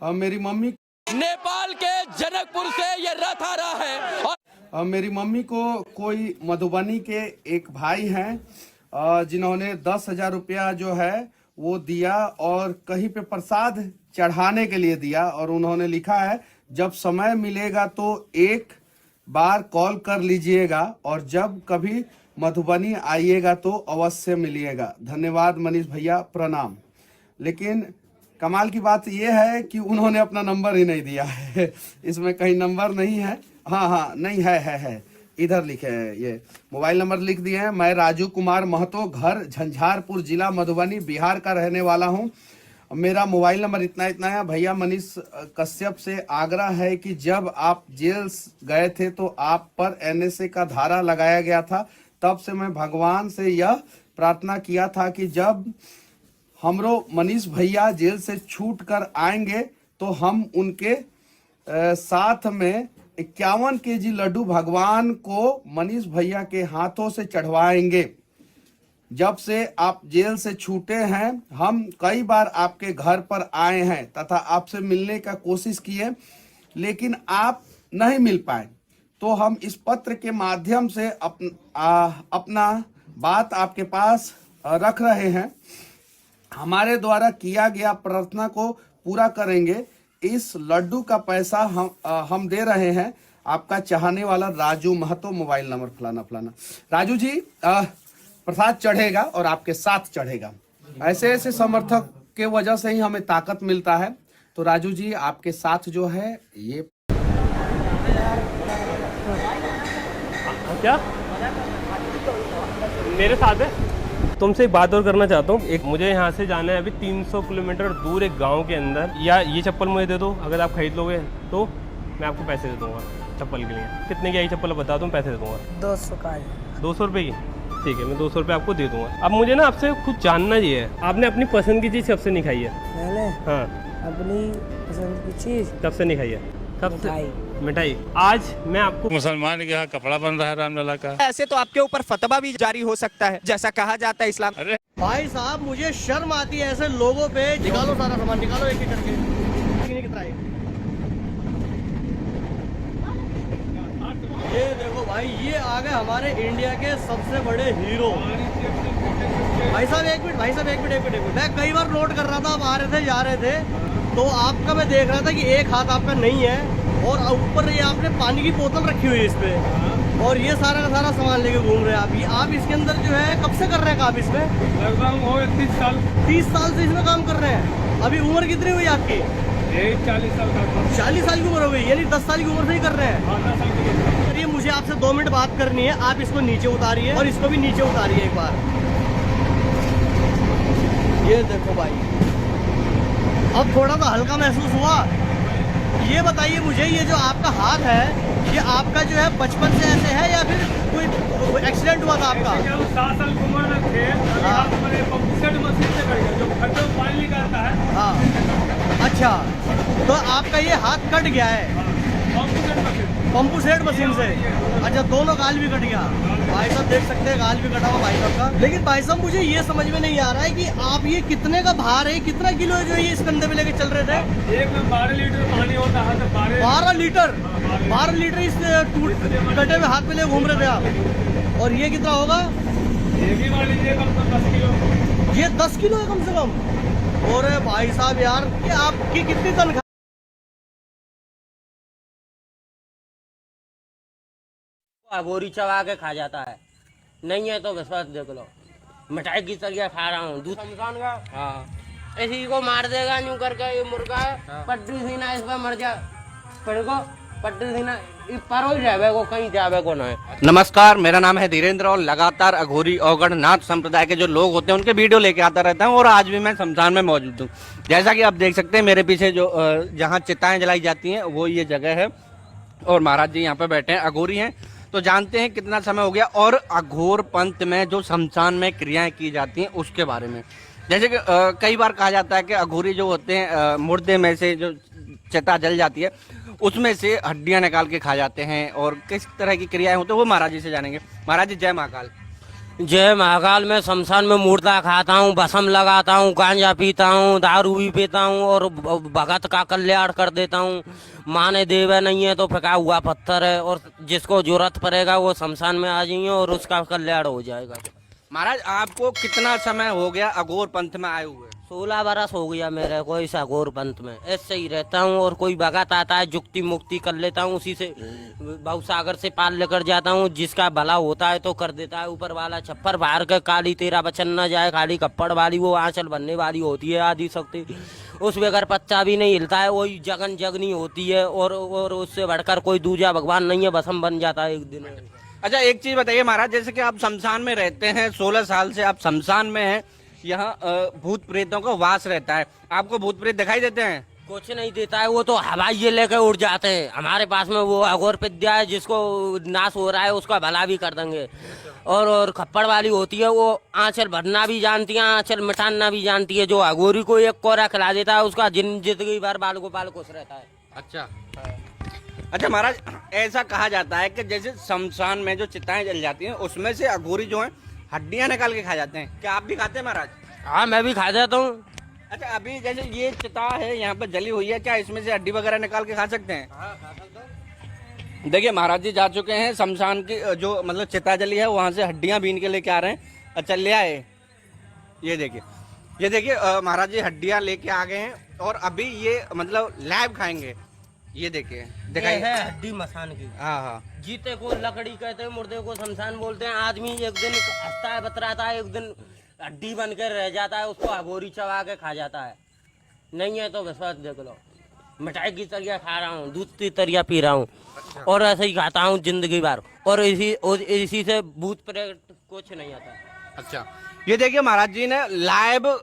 मेरी मम्मी नेपाल के जनकपुर से ये रथ आ रहा है और मेरी मम्मी को कोई मधुबनी के एक भाई हैं जिन्होंने 10,000 रुपया जो है वो दिया और कहीं पे प्रसाद चढ़ाने के लिए दिया, और उन्होंने लिखा है जब समय मिलेगा तो एक बार कॉल कर लीजिएगा और जब कभी मधुबनी आइएगा तो अवश्य मिलिएगा। धन्यवाद मनीष भैया, प्रणाम। लेकिन कमाल की बात यह है कि उन्होंने अपना नंबर ही नहीं दिया है। इसमें कहीं नंबर नहीं है। हाँ नहीं है इधर लिखे हैं, ये मोबाइल नंबर लिख दिए हैं। मैं राजू कुमार महतो, घर झंझारपुर, जिला मधुबनी, बिहार का रहने वाला हूँ। मेरा मोबाइल नंबर इतना है। भैया मनीष कश्यप से आग्रह है कि जब आप जेल गए थे तो आप पर एनएसए का धारा लगाया गया था। तब से मैं भगवान से यह प्रार्थना किया था कि जब हमरो मनीष भैया जेल से छूट कर आएंगे तो हम उनके साथ में 51 केजी लड्डू भगवान को मनीष भैया के हाथों से चढ़वाएंगे। जब से आप जेल से छूटे हैं हम कई बार आपके घर पर आए हैं तथा आपसे मिलने का कोशिश किए, लेकिन आप नहीं मिल पाए। तो हम इस पत्र के माध्यम से अपना बात आपके पास रख रहे हैं। हमारे द्वारा किया गया प्रार्थना को पूरा करेंगे। इस लड्डू का पैसा हम दे रहे हैं। आपका चाहने वाला राजू महतो, मोबाइल नंबर फलाना। राजू जी, प्रसाद चढ़ेगा और आपके साथ चढ़ेगा। ऐसे समर्थक के वजह से ही हमें ताकत मिलता है। तो राजू जी आपके साथ जो है ये क्या मेरे साथ है। तुमसे एक बात और करना चाहता हूँ। एक मुझे यहाँ से जाना है अभी 300 किलोमीटर दूर एक गांव के अंदर। या ये चप्पल मुझे दे दो, अगर आप खरीद लोगे तो मैं आपको पैसे दे दूंगा चप्पल के लिए। कितने की आई चप्पल बता दो, पैसे दे दूंगा। 200 का है। 200 रुपये की? ठीक है, मैं 200 रुपये आपको दे दूंगा। अब मुझे ना आपसे कुछ जानना ही है। आपने अपनी पसंद की चीज़ कब से नहीं खाई है? मैंने हाँ, अपनी पसंद की चीज़ कब से नहीं खाई है? कब से? मिठाई। मिठाई। आज मैं आपको मुसलमान के यहाँ कपड़ा बन रहा है रामलला का। ऐसे तो आपके ऊपर फतवा भी जारी हो सकता है, जैसा कहा जाता है इस्लाम। अरे भाई साहब मुझे शर्म आती है ऐसे लोगों पे। निकालो सारा सामान, निकालो एक एक करके। कितना है? ये देखो भाई, ये आ गए हमारे इंडिया के सबसे बड़े हीरो। भाई साहब एक मिनट। मैं कई बार नोट कर रहा था, आप आ रहे थे जा रहे थे तो आपका मैं देख रहा था कि एक हाथ आपका नहीं है और ऊपर ये आपने पानी की बोतल रखी हुई है इस पे, और ये सारा का सारा सामान लेके घूम रहे हैं आप इसके अंदर जो है कब से कर रहे हैं काम इसमें? लगभग हो 30 साल। 30 साल से इसमें काम कर रहे हैं। अभी उम्र कितनी हुई आपकी? 40 साल का। 40 साल की उम्र हो गई, यानी 10 साल की उम्र से ही कर रहे हैं। चलिए मुझे आपसे 2 मिनट बात करनी है। आप इसको नीचे उतारिए और इसको भी नीचे उतारिए एक बार। ये देखो भाई, अब थोड़ा सा हल्का महसूस हुआ। ये बताइए मुझे, ये जो आपका हाथ है ये आपका जो है बचपन से ऐसे है या फिर कोई एक्सीडेंट हुआ था आपका? 7 साल की उम्र में थे, मशीन से कट गया, जो खड्डे में पानी निकालता है। हाँ अच्छा, तो आपका ये हाथ कट गया है पंपू सेट मशीन से? अच्छा, दोनों गाल भी कट गया। भाई साहब देख सकते हैं गाल भी कटा हुआ भाई साहब का। लेकिन भाई साहब मुझे ये समझ में नहीं आ रहा है कि आप ये कितने का भार है, कितना किलो है जो ये इस कंधे पे लेके चल रहे थे? एक में 12 लीटर पानी होता है तो 12 लीटर इस कटे में हाथ में ले घूम रहे थे आप। और ये कितना होगा? ये भी मान लीजिए कम से कम 10 किलो। ये 10 किलो है कम से कम। और भाई साहब यार, ये आपकी कितनी तनख्वाह? अघोरी चबा के खा जाता है, नहीं है तो विश्वास देख लो। मिठाई की तरह खा रहा हूँ दूध इंसान का। हाँ, इसी को मार देगा यूं करके। ये मुर्गा है, पट्टी थी ना, इस पर मर जा। फिर को पट्टी थी ना, परो जावे को कहीं जावे को ना है। नमस्कार, मेरा नाम है धीरेन्द्र और लगातार अघोरी अवगढ़ नाथ संप्रदाय के जो लोग होते हैं उनके वीडियो लेके आता रहता हूँ। और आज भी मैं शमशान में मौजूद हूँ। जैसा कि आप देख सकते हैं मेरे पीछे जो जहाँ चिताएं जलाई जाती हैं वो ये जगह है, और महाराज जी यहाँ पे बैठे हैं, अघोरी हैं। तो जानते हैं कितना समय हो गया और अघोर पंथ में जो शमशान में क्रियाएं की जाती हैं उसके बारे में। जैसे कि कई बार कहा जाता है कि अघोरी जो होते हैं मुर्दे में से जो चिता जल जाती है उसमें से हड्डियां निकाल के खा जाते हैं, और किस तरह की क्रियाएं होती है वो महाराज जी से जानेंगे। महाराज जी जय महाकाल। जय महाकाल में शमशान में मुर्दा खाता हूँ, भस्म लगाता हूँ, गांजा पीता हूँ, दारू भी पीता हूँ और भगत का कल्याण कर देता हूँ। माने देवे नहीं है तो फेंका हुआ पत्थर है, और जिसको जरूरत पड़ेगा वो शमशान में आ जाइए और उसका कल्याण हो जाएगा। महाराज आपको कितना समय हो गया अघोर पंथ में आए हुए? 16 बरस हो गया मेरे को इस अघोर पंथ में, ऐसे ही रहता हूँ। और कोई भगत आता है जुक्ति मुक्ति कर लेता हूँ, उसी से भवसागर से पाल लेकर जाता हूँ। जिसका भला होता है तो कर देता है ऊपर वाला। छप्पर बाहर के काली तेरा बचन न जाए, खाली कप्पड़ वाली वो आंचल बनने वाली होती है आदि शक्ति, उस बगैर पत्ता भी नहीं हिलता है, वही जगन जगनी होती है। और उससे बढ़कर कोई दूजा भगवान नहीं है, भस्म बन जाता है एक दिन। अच्छा एक चीज बताइए महाराज, जैसे कि आप शमशान में रहते हैं, 16 साल से आप शमशान में हैं, यहाँ भूत प्रेतों का वास रहता है, आपको भूत प्रेत दिखाई देते हैं? कुछ नहीं देता है, वो तो हवाई लेकर उड़ जाते हैं। हमारे पास में वो अघोर विद्या है, जिसको नाश हो रहा है उसका भला भी कर देंगे। और खप्पड़ वाली होती है, वो आंचल भरना भी जानती है, आंचल मिटाना भी जानती है। जो अघोरी को एक कोरा खिला देता है उसका जिंदगी भर बाल गोपाल खुश रहता है। अच्छा अच्छा महाराज, ऐसा कहा जाता है कि जैसे शमशान में जो चिताएं जल जाती हैं उसमें से अघोरी जो है हड्डियां निकाल के खा जाते हैं, क्या आप भी खाते हैं महाराज? हाँ मैं भी खा जाता हूँ। अच्छा अभी जैसे ये चिता है यहाँ पर जली हुई है, क्या इसमें से हड्डी वगैरह निकाल के खा सकते हैं? हाँ खा सकता हूँ। देखिए महाराज जी जा चुके हैं शमशान की, जो मतलब चिता जली है वहाँ से हड्डियां बीन के लेके आ रहे हैं। अच्छा ले आए, ये देखिए महाराज जी हड्डियां लेके आ गए हैं और अभी ये मतलब लाइव खाएंगे। ये देखिए दिखाई है हड्डी मसान की। हाँ हाँ, जीते को लकड़ी कहते हैं, मुर्दे को शमशान बोलते हैं। आदमी एक दिन हंसता है बतराता है, एक दिन हड्डी बनकर रह जाता है, उसको अघोरी चबा के खा जाता है। नहीं है तो विश्वास देख लो, मिठाई की तरिया खा रहा हूँ, दूध की तरिया पी रहा हूँ। अच्छा। और ऐसे ही खाता हूँ जिंदगी भर, और इसी से भूत प्रेत कुछ नहीं आता। अच्छा ये देखिए महाराज जी ने लाइव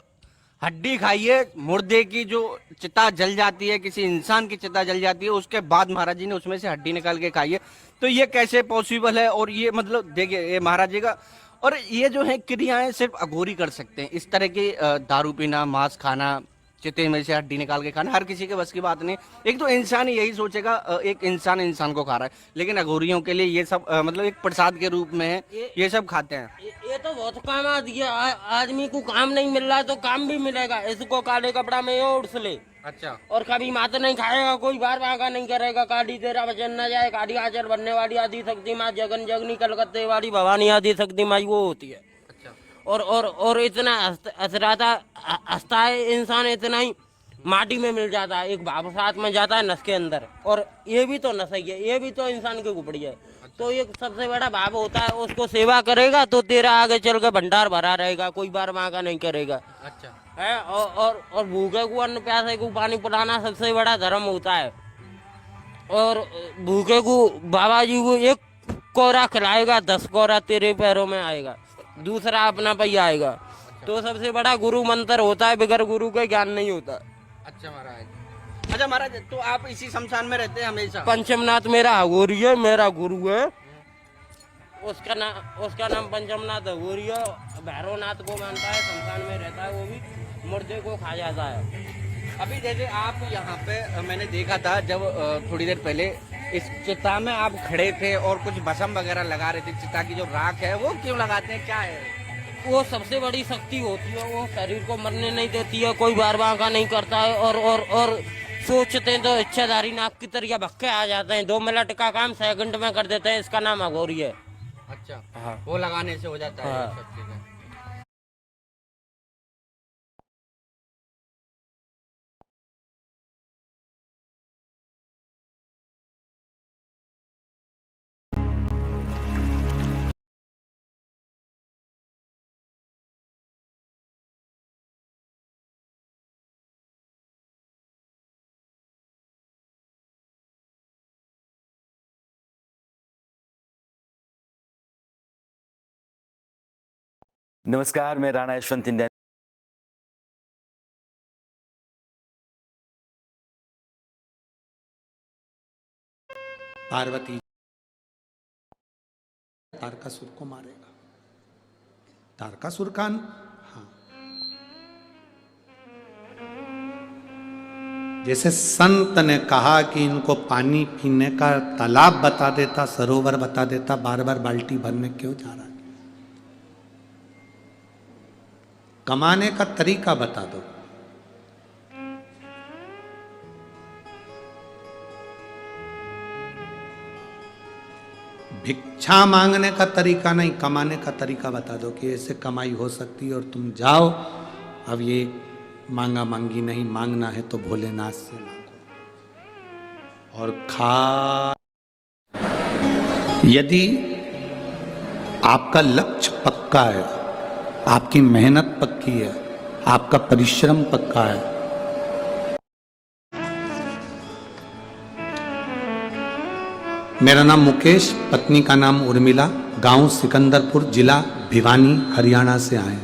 हड्डी खाई है, मुर्दे की जो चिता जल जाती है, किसी इंसान की चिता जल जाती है, उसके बाद महाराज जी ने उसमें से हड्डी निकाल के खाई है। तो ये कैसे पॉसिबल है? और ये मतलब देखिए ये महाराज जी का, और ये जो है क्रियाएं सिर्फ अघोरी कर सकते हैं। इस तरह की दारू पीना, मांस खाना, चिते में से हड्डी निकाल के खाना हर किसी के बस की बात नहीं। एक तो इंसान यही सोचेगा, एक इंसान को खा रहा है, लेकिन अघोरियों के लिए ये सब मतलब एक प्रसाद के रूप में है, ये सब खाते हैं। ये तो बहुत काम आ दिया। आदमी को काम नहीं मिल रहा है तो काम भी मिलेगा। इसको काले कपड़ा में उड़स ले। अच्छा। और कभी मात नहीं खाएगा, कोई बार वागा नहीं करेगा। काली तेरा वचन न जाए, काली आचर बनने वाली आदि शक्ति माँ, जगन जगनी कलकत्ते वाली भवानी आदि शक्ति माँ वो होती है। और इतना हंसता है इंसान, इतना ही माटी में मिल जाता है, एक भाव साथ में जाता है नस के अंदर। और ये भी तो नस ही है, ये भी तो इंसान की कुपड़ी है। तो एक सबसे बड़ा भाव होता है, उसको सेवा करेगा तो तेरा आगे चल के भंडार भरा रहेगा, कोई बार मांगा नहीं करेगा। अच्छा है। और भूखे को अन्न प्यासे को पानी पिलाना सबसे बड़ा धर्म होता है। और भूखे को बाबा जी को एक कोरा खिलाएगा, 10 कोरा तेरे पैरों में आएगा, दूसरा अपना पैया आएगा। तो सबसे बड़ा गुरु मंत्र होता है, बगैर गुरु के ज्ञान नहीं होता। अच्छा महाराज, अच्छा महाराज तो आप इसी शमशान में रहते हैं हमेशा? पंचमनाथ मेरा अघोरी है, मेरा गुरु है। उसका नाम पंचमनाथ अघोरी है। भैरवनाथ को मानता है, शमशान में रहता है, वो भी मुर्दे को खा जाता है। अभी जैसे आप यहाँ पे मैंने देखा था जब थोड़ी देर पहले इस चिता में आप खड़े थे और कुछ भस्म वगैरह लगा रहे थे। चिता की जो राख है वो क्यों लगाते हैं, क्या है? वो सबसे बड़ी शक्ति होती है, वो शरीर को मरने नहीं देती है, कोई बार बांका नहीं करता है। और सोचते हैं तो इच्छाधारी नाक की तरह भक्के आ जाते हैं। 2 मिनट का काम सेकंड में कर देते हैं। इसका नाम अघोरी है। अच्छा हाँ। वो लगाने से हो जाता है। हाँ। सब चीजें। नमस्कार, मैं राणा यशवंत इंडिया। पार्वती तारकासुर को मारेगा। तारकासुर का हाँ, जैसे संत ने कहा कि इनको पानी पीने का तालाब बता देता, सरोवर बता देता, बार बार बाल्टी भरने क्यों जा रहा है? कमाने का तरीका बता दो। भिक्षा मांगने का तरीका नहीं, कमाने का तरीका बता दो कि ऐसे कमाई हो सकती है और तुम जाओ। अब ये मांगा मांगी नहीं, मांगना है तो भोलेनाथ से मांगो। और यदि आपका लक्ष्य पक्का है, आपकी मेहनत पक्की है, आपका परिश्रम पक्का है, मेरा नाम मुकेश, पत्नी का नाम उर्मिला, गांव सिकंदरपुर, जिला भिवानी, हरियाणा से आए।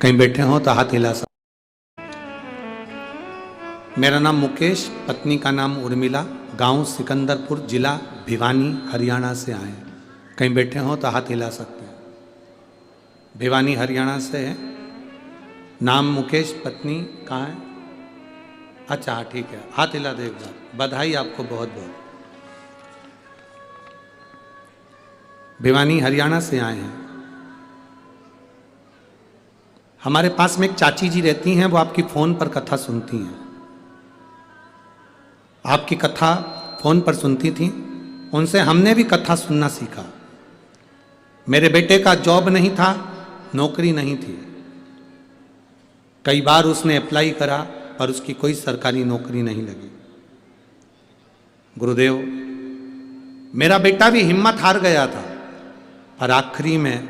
कहीं बैठे हो तो हाथ हिला सकते। मेरा नाम मुकेश, पत्नी का नाम उर्मिला, गांव सिकंदरपुर, जिला भिवानी, हरियाणा से आए। कहीं बैठे हो तो हाथ हिला सकते हैं। भिवानी हरियाणा से है, नाम मुकेश, पत्नी कहाँ है? अच्छा ठीक है, हाथ हिला दो एक बार। बधाई आपको बहुत बहुत। भिवानी हरियाणा से आए हैं। हमारे पास में एक चाची जी रहती हैं, वो आपकी फोन पर कथा सुनती हैं। आपकी कथा फोन पर सुनती थी, उनसे हमने भी कथा सुनना सीखा। मेरे बेटे का जॉब नहीं था, नौकरी नहीं थी। कई बार उसने अप्लाई करा पर उसकी कोई सरकारी नौकरी नहीं लगी। गुरुदेव, मेरा बेटा भी हिम्मत हार गया था, और आखिरी में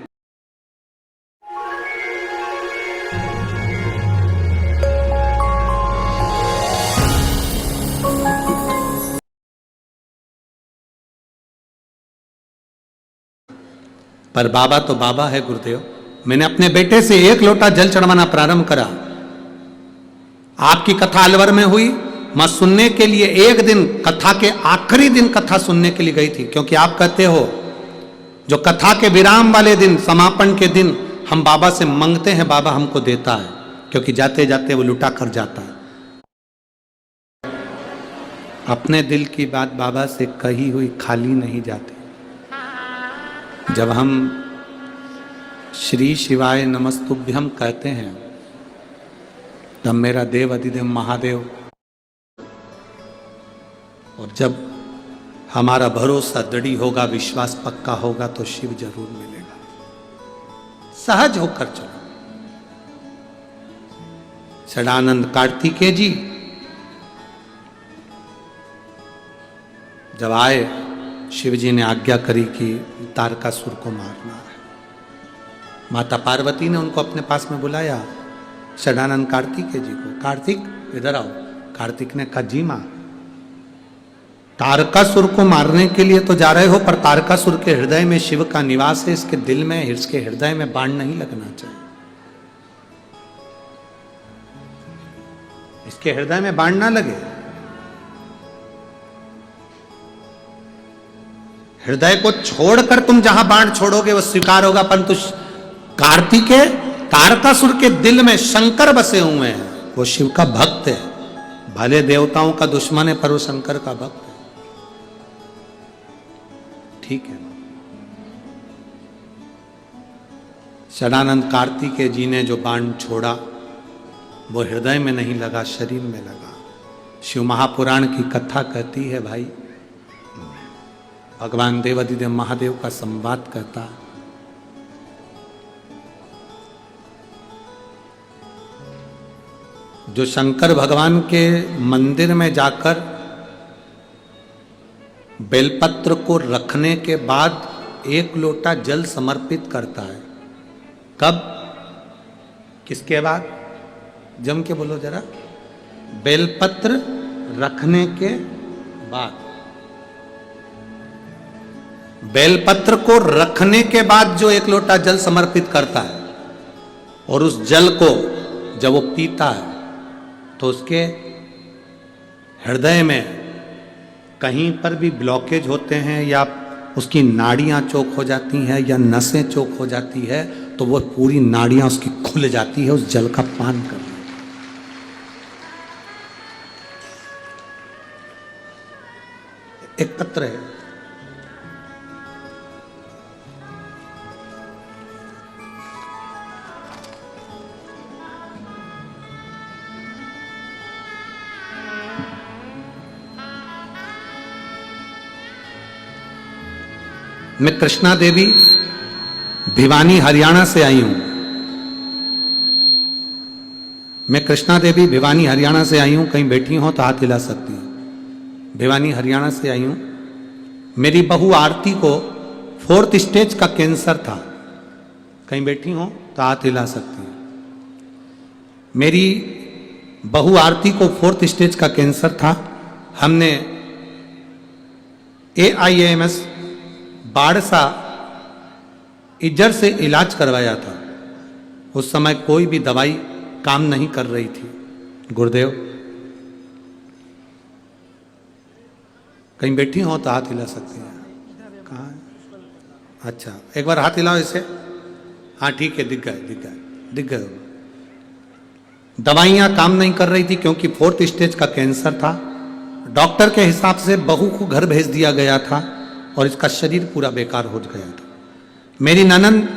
पर बाबा तो बाबा है गुरुदेव। मैंने अपने बेटे से 1 लोटा जल चढ़वाना प्रारंभ करा। आपकी कथा अलवर में हुई, मैं सुनने के लिए एक दिन, कथा के आखिरी दिन कथा सुनने के लिए गई थी। क्योंकि आप कहते हो जो कथा के विराम वाले दिन, समापन के दिन हम बाबा से मांगते हैं, बाबा हमको देता है, क्योंकि जाते जाते वो लुटा कर जाता है। अपने दिल की बात बाबा से कही हुई खाली नहीं जाती। जब हम श्री शिवाय नमस्तुभ्यम कहते हैं, तब मेरा देव अधिदेव महादेव, और जब हमारा भरोसा दृढ़ होगा, विश्वास पक्का होगा, तो शिव जरूर मिलेगा। सहज होकर चलो। सदानंद कार्तिकेय जी जब आए, शिव जी ने आज्ञा करी कि तारकासुर को मारना है। माता पार्वती ने उनको अपने पास में बुलाया, सदानंद कार्तिकेय जी को। कार्तिक इधर आओ। कार्तिक ने कहा, जी मां, तारकासुर को मारने के लिए तो जा रहे हो, पर तारकासुर के हृदय में शिव का निवास है, इसके दिल में, इसके हृदय में बाण नहीं लगना चाहिए। इसके हृदय में बाण ना लगे। हृदय को छोड़कर तुम जहां बाण छोड़ोगे वो स्वीकार होगा, परंतु कार्तिकेय तारकासुर के दिल में शंकर बसे हुए हैं। वो शिव का भक्त है, भले देवताओं का दुश्मन है, पर वो शंकर का भक्त है। ठीक है। सदानंद कार्तिकेय जी ने जो बाण छोड़ा, वो हृदय में नहीं लगा, शरीर में लगा। शिव महापुराण की कथा कहती है भाई, भगवान देवाधिदेव महादेव का संवाद कहता, जो शंकर भगवान के मंदिर में जाकर बेलपत्र को रखने के बाद 1 लोटा जल समर्पित करता है। कब? किसके बाद? जम के बोलो जरा। बेलपत्र रखने के बाद। बेलपत्र को रखने के बाद जो 1 लोटा जल समर्पित करता है, और उस जल को जब वो पीता है, तो उसके हृदय में कहीं पर भी ब्लॉकेज होते हैं, या उसकी नाड़ियां चौक हो जाती हैं, या नसें चौक हो जाती है, तो वो पूरी नाड़ियां उसकी खुल जाती है उस जल का पान करने। एक पत्र है, मैं कृष्णा देवी भिवानी हरियाणा से आई हूं। मैं कृष्णा देवी भिवानी हरियाणा से आई हूं। कहीं बैठी हो तो हाथ हिला सकती हैं। भिवानी हरियाणा से आई हूं। मेरी बहू आरती को 4th स्टेज का कैंसर था। कहीं बैठी हो तो हाथ हिला सकती हैं। मेरी बहू आरती को 4th स्टेज का कैंसर था। हमने AIMS बाड़सा इज्जर से इलाज करवाया था। उस समय कोई भी दवाई काम नहीं कर रही थी। गुरुदेव, कहीं बैठी हो तो हाथ हिला सकती हैं। कहाँ है? अच्छा, एक बार हाथ हिलाओ इसे। हाँ ठीक है, दिख गए। दवाइयां काम नहीं कर रही थी क्योंकि 4th स्टेज का कैंसर था। डॉक्टर के हिसाब से बहू को घर भेज दिया गया था और इसका शरीर पूरा बेकार हो गया था। मेरी ननंद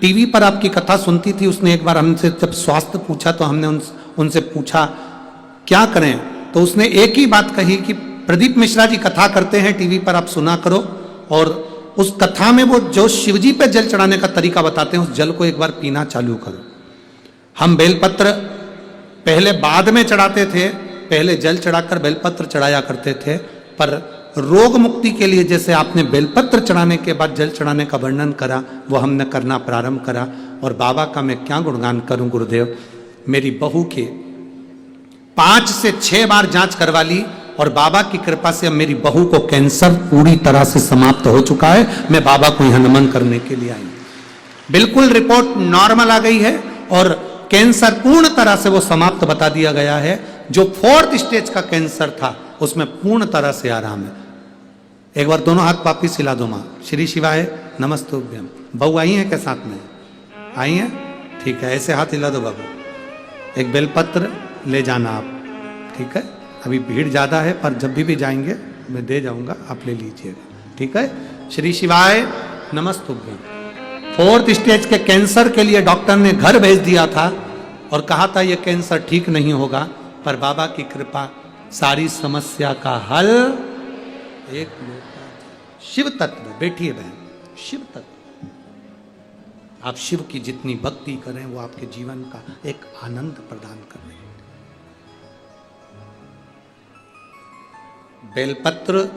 टीवी पर आपकी कथा सुनती थी। उसने एक बार हमसे जब स्वास्थ्य पूछा तो हमने उनसे पूछा क्या करें, तो उसने एक ही बात कही कि प्रदीप मिश्रा जी कथा करते हैं टीवी पर, आप सुना करो। और उस कथा में वो जो शिवजी पे जल चढ़ाने का तरीका बताते हैं, उस जल को एक बार पीना चालू करो। हम बेलपत्र पहले बाद में चढ़ाते थे, पहले जल चढ़ाकर बेलपत्र चढ़ाया करते थे। पर रोग मुक्ति के लिए जैसे आपने बेलपत्र चढ़ाने के बाद जल चढ़ाने का वर्णन करा, वो हमने करना प्रारंभ करा। और बाबा का मैं क्या गुणगान करूं गुरुदेव। मेरी बहू के 5 से 6 बार जांच करवा ली और बाबा की कृपा से अब मेरी बहू को कैंसर पूरी तरह से समाप्त हो चुका है। मैं बाबा को यहां नमन करने के लिए आई। बिल्कुल रिपोर्ट नॉर्मल आ गई है और कैंसर पूर्ण तरह से वो समाप्त बता दिया गया है। जो 4th स्टेज का कैंसर था उसमें पूर्ण तरह से आराम है। एक बार दोनों हाथ वापिस हिला दो। मां श्री शिवाय नमस्तुभ्यम। बहू आई है क्या साथ में? आई है, ठीक है। ऐसे हाथ हिला दो बाबू। एक बेलपत्र ले जाना आप, ठीक है। अभी भीड़ ज्यादा है पर जब भी जाएंगे मैं दे जाऊंगा, आप ले लीजिएगा, ठीक है। श्री शिवाय नमस्तुभ्यम। 4th स्टेज के कैंसर के लिए डॉक्टर ने घर भेज दिया था और कहा था यह कैंसर ठीक नहीं होगा, पर बाबा की कृपा सारी समस्या का हल एक शिव तत्व। बैठिए बहन, शिव तत्व। आप शिव की जितनी भक्ति करें वो आपके जीवन का एक आनंद प्रदान करें। बेलपत्र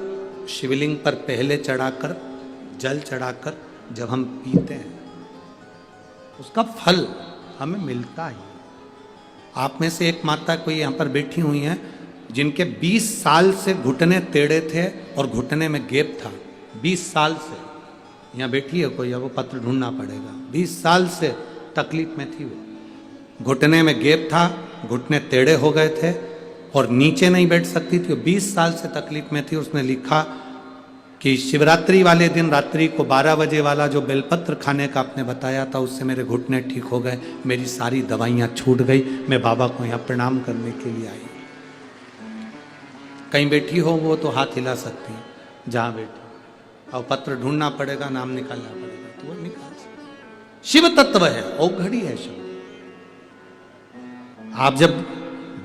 शिवलिंग पर पहले चढ़ाकर, जल चढ़ाकर जब हम पीते हैं उसका फल हमें मिलता ही। आप में से एक माता कोई यहाँ पर बैठी हुई हैं जिनके 20 साल से घुटने टेढ़े थे और घुटने में गैप था। 20 साल से यहाँ बैठी है कोई, अब वो पत्र ढूंढना पड़ेगा। 20 साल से तकलीफ में थी वो। घुटने में गैप था, घुटने टेढ़े हो गए थे और नीचे नहीं बैठ सकती थी। 20 साल से तकलीफ में थी। उसने लिखा कि शिवरात्रि वाले दिन रात्रि को 12 बजे वाला जो बेलपत्र खाने का आपने बताया था, उससे मेरे घुटने ठीक हो गए, मेरी सारी दवाइयाँ छूट गई। मैं बाबा को यहाँ प्रणाम करने के लिए आई। कहीं बैठी हो वो तो हाथ हिला सकती है जहाँ बैठी। और पत्र ढूंढना पड़ेगा, नाम निकालना पड़ेगा, तो वो निकाल सकते। शिव तत्व है, औघड़ी है शिव। आप जब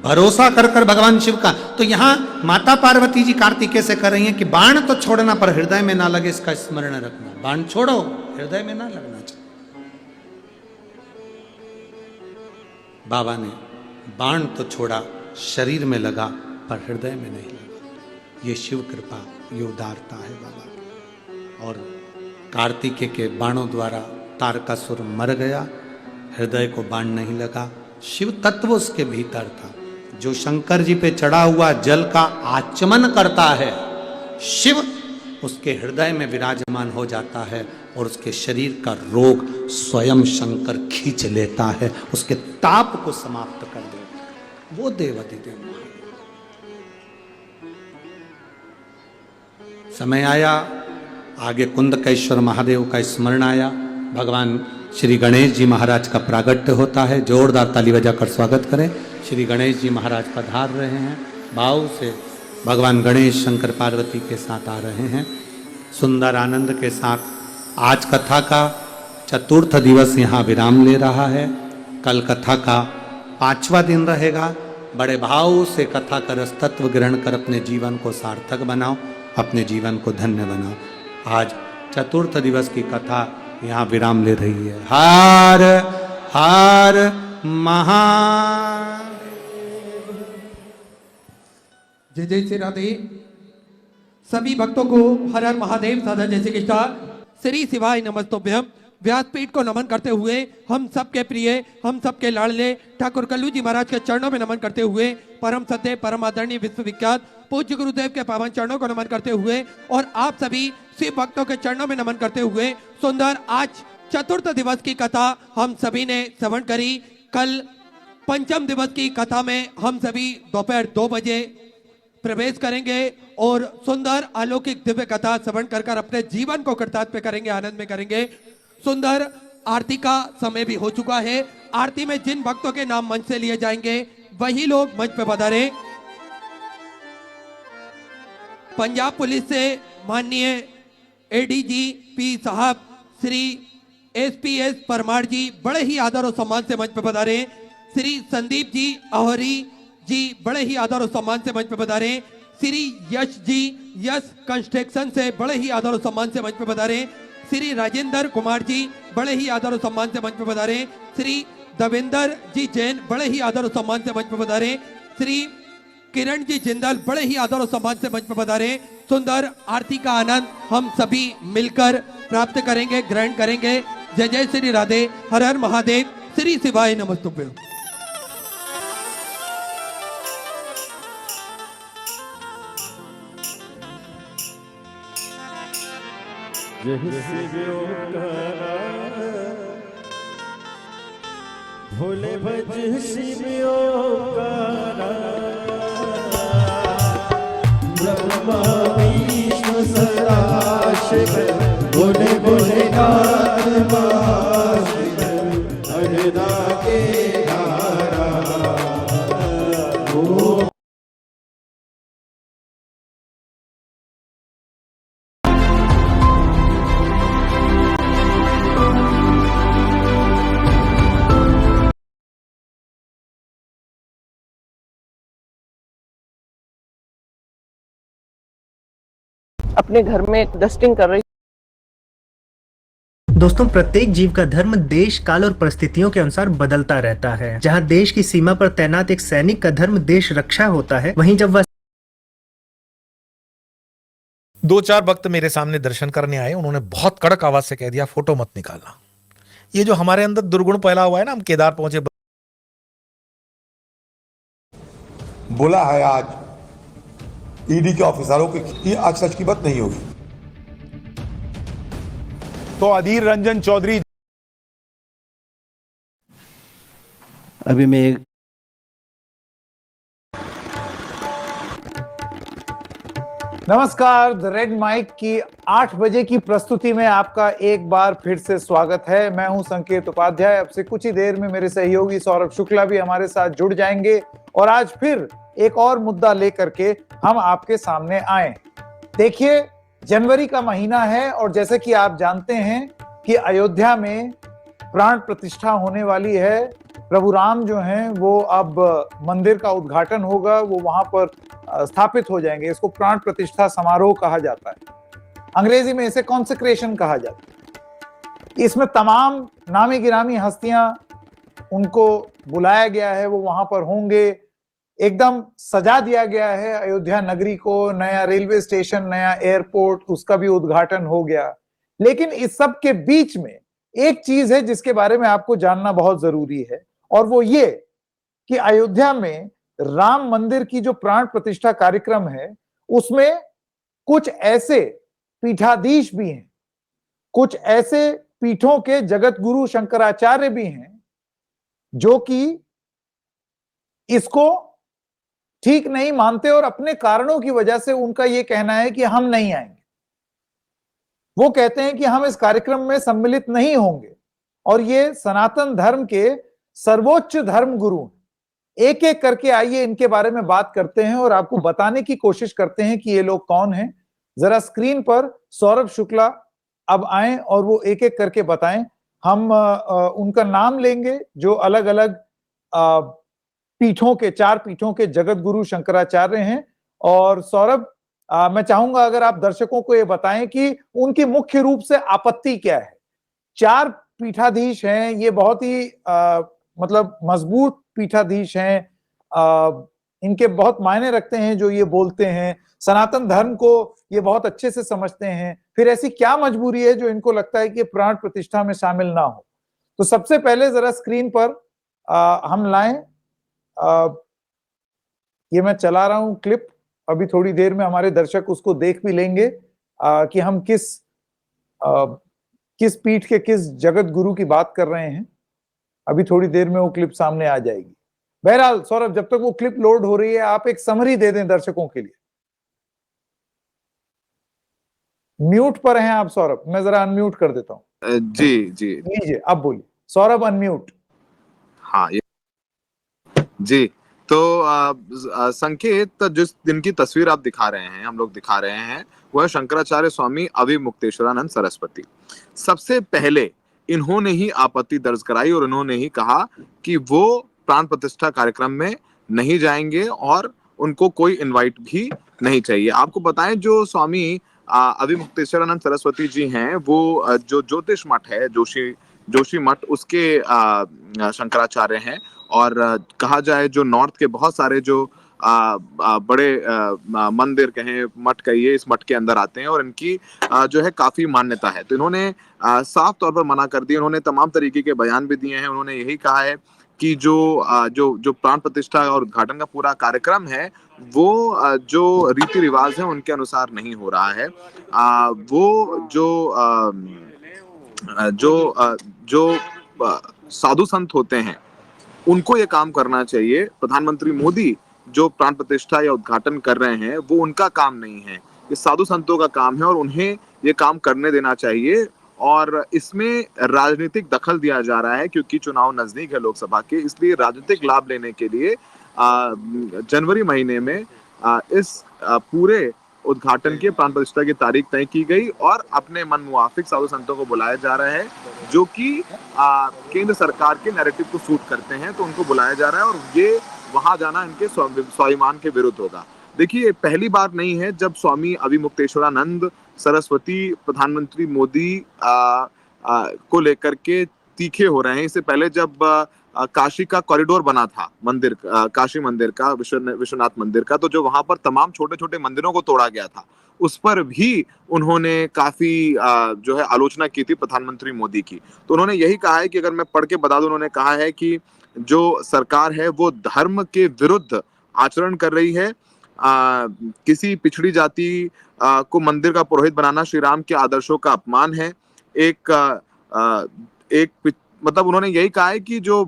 भरोसा कर कर भगवान शिव का, तो यहां माता पार्वती जी कार्तिकेय से कर रही हैं कि बाण तो छोड़ना पर हृदय में ना लगे, इसका स्मरण रखना। बाण छोड़ो, हृदय में ना लगना चाहिए। बाबा ने बाण तो छोड़ा, शरीर में लगा पर हृदय में नहीं लगा। ये शिव कृपा, ये उदारता है बाबा की। और कार्तिकेय के बाणों द्वारा तारकासुर मर गया, हृदय को बाण नहीं लगा। शिव तत्व उसके भीतर था। जो शंकर जी पे चढ़ा हुआ जल का आचमन करता है, शिव उसके हृदय में विराजमान हो जाता है और उसके शरीर का रोग स्वयं शंकर खींच लेता है, उसके ताप को समाप्त कर देता है। वो देवाधिदेव महादेव। समय आया, आगे कुंदकेश्वर महादेव का स्मरण आया। भगवान श्री गणेश जी महाराज का प्रागट्य होता है। जोरदार ताली बजाकर स्वागत करें। श्री गणेश जी महाराज पधार रहे हैं। भाव से भगवान गणेश शंकर पार्वती के साथ आ रहे हैं, सुंदर आनंद के साथ। आज कथा का 4th दिवस यहाँ विराम ले रहा है। कल कथा का 5वां दिन रहेगा। बड़े भाव से कथा का रस तत्व ग्रहण कर अपने जीवन को सार्थक बनाओ, अपने जीवन को धन्य बनाओ। आज चतुर्थ दिवस की कथा यहाँ विराम ले रही है। हर हर महा। जय जय श्री राधे। सभी भक्तों को हर हर महादेव साधा जय श्री कृष्णा। श्री शिवाय नमस्तुभ्यम। व्यासपीठ को नमन करते हुए हम सबके प्रिय, हम सबके लाडले ठाकुर कल्लू जी महाराज के चरणों में नमन करते हुए, परम सत्य परम आदरणीय विश्वविख्यात पूज्य गुरुदेव के पावन चरणों को नमन करते हुए और आप सभी शिव भक्तों के चरणों में नमन करते हुए सुंदर आज चतुर्थ दिवस की कथा हम सभी ने श्रवण करी। कल पंचम दिवस की कथा में हम सभी दोपहर 2 बजे प्रवेश करेंगे और सुंदर अलौकिक दिव्य कथा श्रवण कर अपने जीवन को कृतार्थ करेंगे, आनंद में करेंगे। सुंदर आरती का समय भी हो चुका है। आरती में जिन भक्तों के नाम मंच से लिए जाएंगे वही लोग मंच पे पधारे। पंजाब पुलिस से माननीय एडीजी पी साहब श्री एसपीएस परमार जी बड़े ही आदर और सम्मान से मंच पे पधारे। श्री संदीप जी अहोरी जी बड़े ही आदर और सम्मान से मंच पे पधारे। श्री यश जी यश कंस्ट्रक्शन से बड़े ही आदर और सम्मान से मंच पे पधारे। श्री राजेंद्र कुमार जी बड़े ही आदर और सम्मान से मंच पे पधारे। श्री देवेंद्र जी जैन बड़े ही आदर और सम्मान से मंच पे पधारे। श्री किरण जी जिंदल बड़े ही आदर और सम्मान से मंच पे पधारे। सुंदर आरती का आनंद हम सभी मिलकर प्राप्त करेंगे, ग्रहण करेंगे। जय जय श्री राधे। हर हर महादेव। श्री शिवाय नमस्तुभ्यं। भोले भज शिवियो ब्रह्मा विष्णु सदा शिव भोले भोले नाथ महाशिव हरदा के धारा ओ। अपने घर में डस्टिंग कर रही। दोस्तों, प्रत्येक जीव का धर्म देश काल और परिस्थितियों के अनुसार बदलता रहता है। जहां देश की सीमा पर तैनात एक सैनिक का धर्म देश रक्षा होता है, वहीं जब वह 2-4 भक्त मेरे सामने दर्शन करने आए, उन्होंने बहुत कड़क आवाज से कह दिया फोटो मत निकालना। ये जो हमारे अंदर दुर्गुण फैला हुआ है ना, हम केदार पहुंचे। बोला है आज ईडी के ऑफिसरों की ये आज सच की बात नहीं होगी तो अधीर रंजन चौधरी। अभी मैं नमस्कार, द रेड माइक की 8 बजे की प्रस्तुति में आपका एक बार फिर से स्वागत है। मैं हूं संकेत उपाध्याय। अब से कुछ ही देर में मेरे सहयोगी सौरभ शुक्ला भी हमारे साथ जुड़ जाएंगे और आज फिर एक और मुद्दा लेकर के हम आपके सामने आए। देखिए, जनवरी का महीना है और जैसे कि आप जानते हैं कि अयोध्या में प्राण प्रतिष्ठा होने वाली है। प्रभु राम जो हैं वो अब मंदिर का उद्घाटन होगा, वो वहां पर स्थापित हो जाएंगे। इसको प्राण प्रतिष्ठा समारोह कहा जाता है, अंग्रेजी में इसे कॉन्सेक्रेशन कहा जाता है। इसमें तमाम नामी गिरामी हस्तियां उनको बुलाया गया है, वो वहां पर होंगे। एकदम सजा दिया गया है अयोध्या नगरी को। नया रेलवे स्टेशन, नया एयरपोर्ट, उसका भी उद्घाटन हो गया। लेकिन इस सब के बीच में एक चीज है जिसके बारे में आपको जानना बहुत जरूरी है, और वो ये कि अयोध्या में राम मंदिर की जो प्राण प्रतिष्ठा कार्यक्रम है उसमें कुछ ऐसे पीठाधीश भी हैं, कुछ ऐसे पीठों के जगत गुरु शंकराचार्य भी हैं जो कि इसको ठीक नहीं मानते और अपने कारणों की वजह से उनका यह कहना है कि हम नहीं आएंगे। वो कहते हैं कि हम इस कार्यक्रम में सम्मिलित नहीं होंगे। और ये सनातन धर्म के सर्वोच्च धर्म गुरु हैं। एक एक करके आइए इनके बारे में बात करते हैं और आपको बताने की कोशिश करते हैं कि ये लोग कौन हैं। जरा स्क्रीन पर सौरभ शुक्ला अब आए और वो एक एक करके बताएं। हम उनका नाम लेंगे जो अलग अलग पीठों के, 4 पीठों के जगत गुरु शंकराचार्य हैं। और सौरभ, मैं चाहूंगा अगर आप दर्शकों को ये बताएं कि उनकी मुख्य रूप से आपत्ति क्या है। 4 पीठाधीश हैं, ये बहुत ही मतलब मजबूत पीठाधीश हैं, इनके बहुत मायने रखते हैं जो ये बोलते हैं, सनातन धर्म को ये बहुत अच्छे से समझते हैं। फिर ऐसी क्या मजबूरी है जो इनको लगता है कि प्राण प्रतिष्ठा में शामिल ना हो। तो सबसे पहले जरा स्क्रीन पर हम लाएं, ये मैं चला रहा हूं क्लिप, अभी थोड़ी देर में हमारे दर्शक उसको देख भी लेंगे कि हम किस पीठ के किस जगत गुरु की बात कर रहे हैं। अभी थोड़ी देर में वो क्लिप सामने आ जाएगी। बहरहाल सौरभ, जब तक वो क्लिप लोड हो रही है आप एक समरी दे दें दर्शकों के लिए। म्यूट पर हैं आप सौरभ, मैं जरा अनम्यूट कर देता हूं। जी जी लीजिए, अब बोलिए सौरभ, अनम्यूट। हाँ जी, तो संकेत जिस दिन की तस्वीर आप दिखा रहे हैं, हम लोग दिखा रहे हैं, वह है शंकराचार्य स्वामी अविमुक्तेश्वरानंद सरस्वती। सबसे पहले इन्होंने ही आपत्ति दर्ज कराई और इन्होंने ही कहा कि वो प्राण प्रतिष्ठा कार्यक्रम में नहीं जाएंगे और उनको कोई इनवाइट भी नहीं चाहिए। आपको बताएं, जो स्वामी अविमुक्तेश्वरानंद सरस्वती जी हैं, वो जो ज्योतिष मठ है, जोशी मठ, उसके शंकराचार्य हैं। और कहा जाए जो नॉर्थ के बहुत सारे जो बड़े मंदिर कहें, मठ कहिए, इस मठ के अंदर आते हैं और इनकी जो है काफी मान्यता है। तो इन्होंने साफ तौर पर मना कर दिया। उन्होंने तमाम तरीके के बयान भी दिए हैं। उन्होंने यही कहा है कि जो प्राण प्रतिष्ठा और उद्घाटन का पूरा कार्यक्रम है, वो जो रीति रिवाज है उनके अनुसार नहीं हो रहा है। वो जो साधु संत होते हैं उनको ये काम करना चाहिए। प्रधानमंत्री मोदी जो प्राण प्रतिष्ठा या उद्घाटन कर रहे हैं, वो उनका काम नहीं है, ये साधु संतों का काम है और उन्हें ये काम करने देना चाहिए। और इसमें राजनीतिक दखल दिया जा रहा है क्योंकि चुनाव नजदीक है लोकसभा के, इसलिए राजनीतिक लाभ लेने के लिए जनवरी महीने में इस पूरे उद्घाटन की प्राण प्रतिष्ठा की तारीख तय की गई और अपने मन मुआफिक साधु संतों को बुलाया जा रहा है जो कि केंद्र सरकार के नैरेटिव को सूट करते हैं, तो उनको बुलाया जा रहा है और ये वहां जाना इनके स्वाभिमान के विरुद्ध होगा। देखिए, पहली बार नहीं है जब स्वामी अविमुक्तेश्वरानंद सरस्वती प्रधानमंत्री मोदी को लेकर के तीखे हो रहे हैं। इससे पहले जब काशी का कॉरिडोर बना था, मंदिर, काशी मंदिर का, विश्वनाथ मंदिर का, तो जो वहां पर तमाम छोटे छोटे मंदिरों को तोड़ा गया था, उस पर भी उन्होंने काफी जो है आलोचना की थी प्रधानमंत्री मोदी की। तो उन्होंने यही कहा है कि अगर मैं पढ़ के बता दूं, उन्होंने कहा है कि जो सरकार है वो धर्म के विरुद्ध आचरण कर रही है। किसी पिछड़ी जाति को मंदिर का पुरोहित बनाना श्री राम के आदर्शों का अपमान है। मतलब उन्होंने यही कहा है कि जो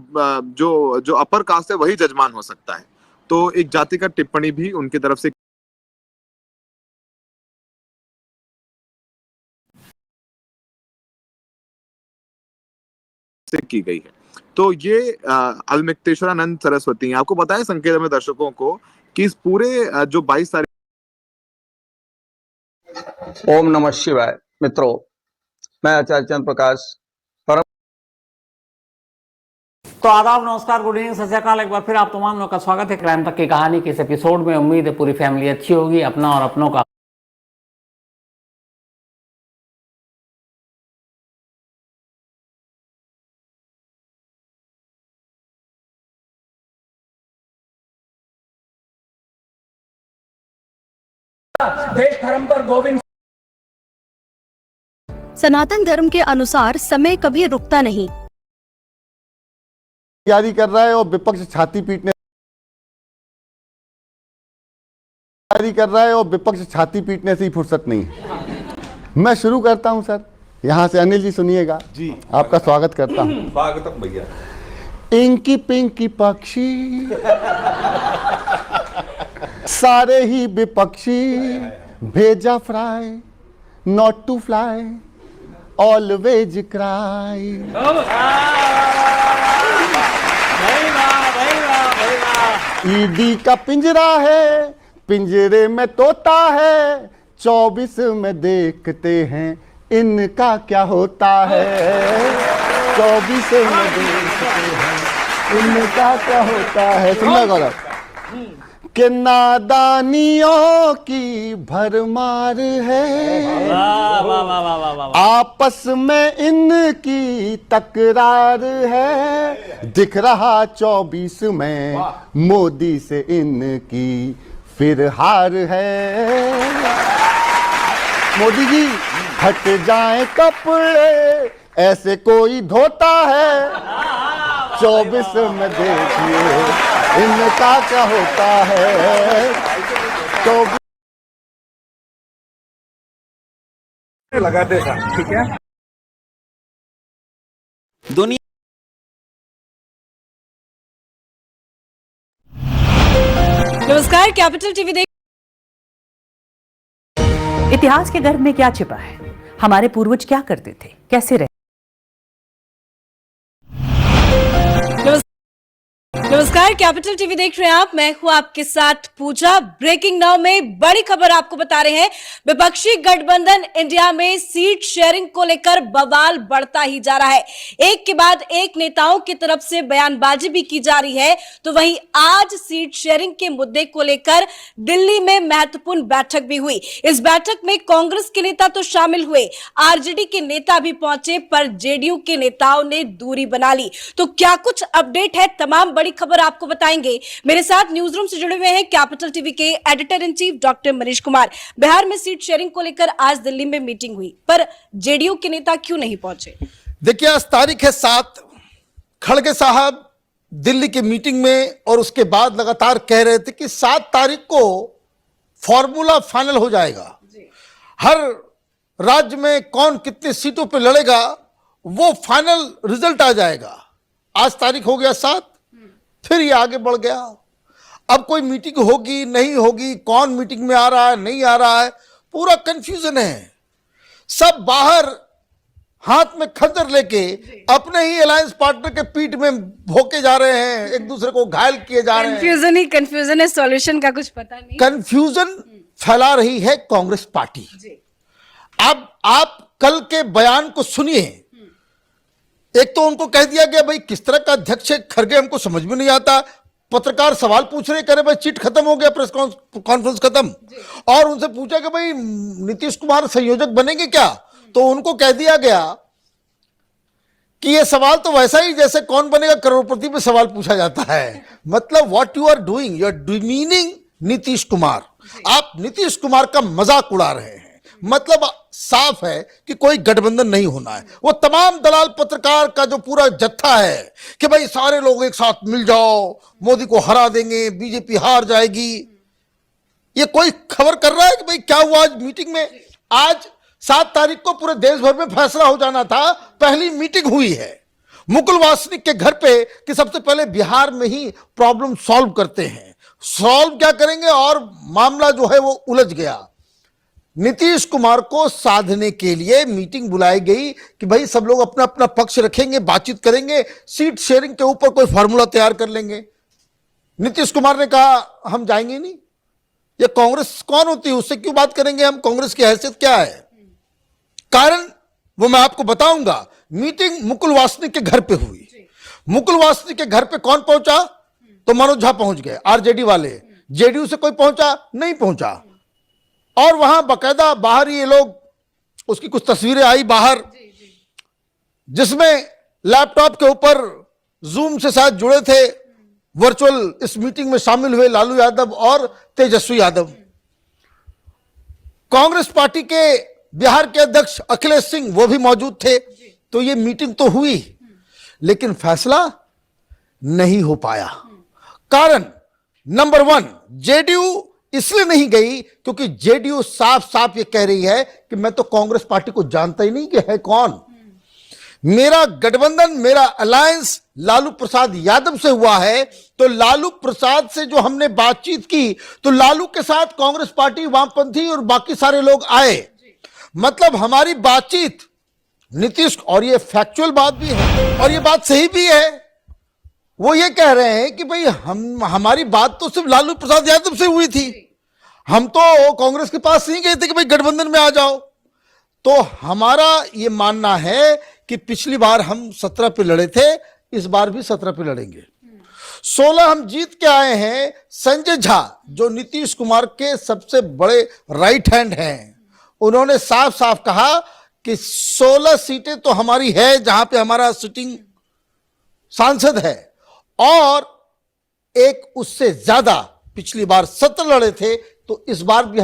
अपर कास्ट है वही जजमान हो सकता है। तो एक जाति का टिप्पणी भी उनकी तरफ से की गई है। तो ये अविमुक्तेश्वरानंद सरस्वती, आपको बताएं संकेत अपने दर्शकों को कि इस पूरे जो 22 तारीख। ओम नमः शिवाय। मित्रों, मैं आचार्य चंद्र प्रकाश परम। तो आदाब, नमस्कार, गुड इवनिंग, सत श्री अकाल। एक बार फिर आप तमाम लोगों का स्वागत है क्राइम तक की कहानी के इस एपिसोड में। उम्मीद है पूरी फैमिली अच्छी होगी, अपना और अपनों का देश धर्म पर गोविंद। सनातन धर्म के अनुसार समय कभी रुकता नहीं। जारी कर रहा है और विपक्ष छाती पीटने से ही फुर्सत नहीं है। मैं शुरू करता हूं सर, यहां से अनिल जी सुनिएगा जी, आपका स्वागत करता हूं। स्वागत भैया। इंकी पिंकी पक्षी सारे ही विपक्षी, भेजा fry not to fly always cry. ED का पिंजरा है, पिंजरे में तोता है, 24 में देखते हैं इनका क्या होता है। 24 में देखते हैं इनका क्या होता है। सुनना गौरव, कि नादानियों की भरमार है, आपस में इनकी तकरार है, दिख रहा 24 में मोदी से इनकी फिर हार है। मोदी जी हट जाए कपड़े ऐसे कोई धोता है, 24 में देखिए इनका क्या होता है। तो लगाते था, ठीक है। दुनिया नमस्कार, कैपिटल टीवी देख। इतिहास के गर्भ में क्या छिपा है, हमारे पूर्वज क्या करते थे, कैसे रहे। नमस्कार, कैपिटल टीवी देख रहे हैं आप, मैं हूं आपके साथ पूजा। ब्रेकिंग नाउ में बड़ी खबर आपको बता रहे हैं। विपक्षी गठबंधन इंडिया में सीट शेयरिंग को लेकर बवाल बढ़ता ही जा रहा है। एक के बाद एक नेताओं की तरफ से बयानबाजी भी की जा रही है। तो वहीं आज सीट शेयरिंग के मुद्दे को लेकर दिल्ली में महत्वपूर्ण बैठक भी हुई। इस बैठक में कांग्रेस के नेता तो शामिल हुए, आरजेडी के नेता भी पहुंचे, पर जेडीयू के नेताओं ने दूरी बना ली। तो क्या कुछ अपडेट है, तमाम बड़ी खबर आपको बताएंगे। मेरे साथ न्यूज रूम से जुड़े हुए हैं कैपिटल टीवी के editor in chief doctor Manish Kumar. Bihar में सीट शेयरिंग को लेकर आज दिल्ली में मीटिंग हुई, पर जेडीयू के नेता क्यों नहीं पहुंचे? देखिए, आज तारीख है 7। खड़गे साहब दिल्ली की मीटिंग में और उसके बाद लगातार कह रहे थे कि 7 तारीख को फॉर्मूला फाइनल हो जाएगा। हर राज्य में कौन कितने सीटों पर लड़ेगा वो फाइनल रिजल्ट आ जाएगा। आज तारीख हो गया 7, फिर ये आगे बढ़ गया। अब कोई मीटिंग होगी नहीं होगी, कौन मीटिंग में आ रहा है नहीं आ रहा है, पूरा कंफ्यूजन है। सब बाहर हाथ में खंजर लेके अपने ही अलायंस पार्टनर के पीठ में भोके जा रहे हैं, एक दूसरे को घायल किए जा रहे हैं। कंफ्यूजन ही कंफ्यूजन है, सॉल्यूशन का कुछ पता नहीं। कंफ्यूजन फैला रही है कांग्रेस पार्टी। अब आप कल के बयान को सुनिए। एक तो उनको कह दिया गया भाई किस तरह का अध्यक्ष है खड़गे, हमको समझ में नहीं आता। पत्रकार सवाल पूछ रहे, करे भाई चिट खत्म हो गया, प्रेस कॉन्फ्रेंस खत्म। और उनसे पूछा कि भाई नीतीश कुमार संयोजक बनेंगे क्या, तो उनको कह दिया गया कि ये सवाल तो वैसा ही जैसे कौन बनेगा करोड़पति में सवाल पूछा जाता है। मतलब what you are doing, you are demeaning Nitish Kumar. आप नीतीश कुमार का मजाक उड़ा रहे हैं। मतलब साफ है कि कोई गठबंधन नहीं होना है। वो तमाम दलाल पत्रकार का जो पूरा जत्था है कि भाई सारे लोग एक साथ मिल जाओ, मोदी को हरा देंगे, बीजेपी हार जाएगी, ये कोई खबर कर रहा है कि भाई क्या हुआ आज मीटिंग में? आज 7 तारीख को पूरे देश भर में फैसला हो जाना था, पहली मीटिंग हुई है मुकुल वासनिक के घर पे कि सबसे पहले बिहार में ही प्रॉब्लम सॉल्व करते हैं। सॉल्व क्या करेंगे, और मामला जो है वो उलझ गया। नीतीश कुमार को साधने के लिए मीटिंग बुलाई गई कि भाई सब लोग अपना अपना पक्ष रखेंगे, बातचीत करेंगे, सीट शेयरिंग के ऊपर कोई फार्मूला तैयार कर लेंगे। नीतीश कुमार ने कहा हम जाएंगे नहीं। ये कांग्रेस कौन होती है, उससे क्यों बात करेंगे हम, कांग्रेस की हैसियत क्या है? कारण वो मैं आपको बताऊंगा। मीटिंग मुकुल वासनिक के घर पे हुई। मुकुल वासनिक के घर पे कौन पहुंचा, तो मनोज झा पहुंच गए, आरजेडी वाले। जेडीयू से कोई पहुंचा नहीं पहुंचा। और वहां बकायदा बाहर ये लोग, उसकी कुछ तस्वीरें आई बाहर, जिसमें लैपटॉप के ऊपर जूम से साथ जुड़े थे, वर्चुअल इस मीटिंग में शामिल हुए लालू यादव और तेजस्वी यादव। कांग्रेस पार्टी के बिहार के अध्यक्ष अखिलेश सिंह वो भी मौजूद थे। तो ये मीटिंग तो हुई, लेकिन फैसला नहीं हो पाया। कारण नंबर 1, जेडीयू इसलिए नहीं गई क्योंकि जेडीयू साफ साफ ये कह रही है कि मैं तो कांग्रेस पार्टी को जानता ही नहीं कि है कौन। मेरा गठबंधन, मेरा अलायंस लालू प्रसाद यादव से हुआ है। तो लालू प्रसाद से जो हमने बातचीत की, तो लालू के साथ कांग्रेस पार्टी, वामपंथी और बाकी सारे लोग आए। मतलब हमारी बातचीत नीतीश, और ये फैक्चुअल बात भी है और ये बात सही भी है, वो ये कह रहे हैं कि भाई हमारी बात तो सिर्फ लालू प्रसाद यादव से हुई थी, हम तो कांग्रेस के पास नहीं गए थे कि भाई गठबंधन में आ जाओ। तो हमारा ये मानना है कि पिछली बार हम 17 पे लड़े थे, इस बार भी 17 पे लड़ेंगे। 16 हम जीत के आए हैं। संजय झा जो नीतीश कुमार के सबसे बड़े राइट हैंड हैं, उन्होंने साफ साफ कहा कि 16 सीटें तो हमारी है जहां पे हमारा सिटिंग सांसद है, और एक उससे ज्यादा पिछली बार 17 लड़े थे, तो इस बार भी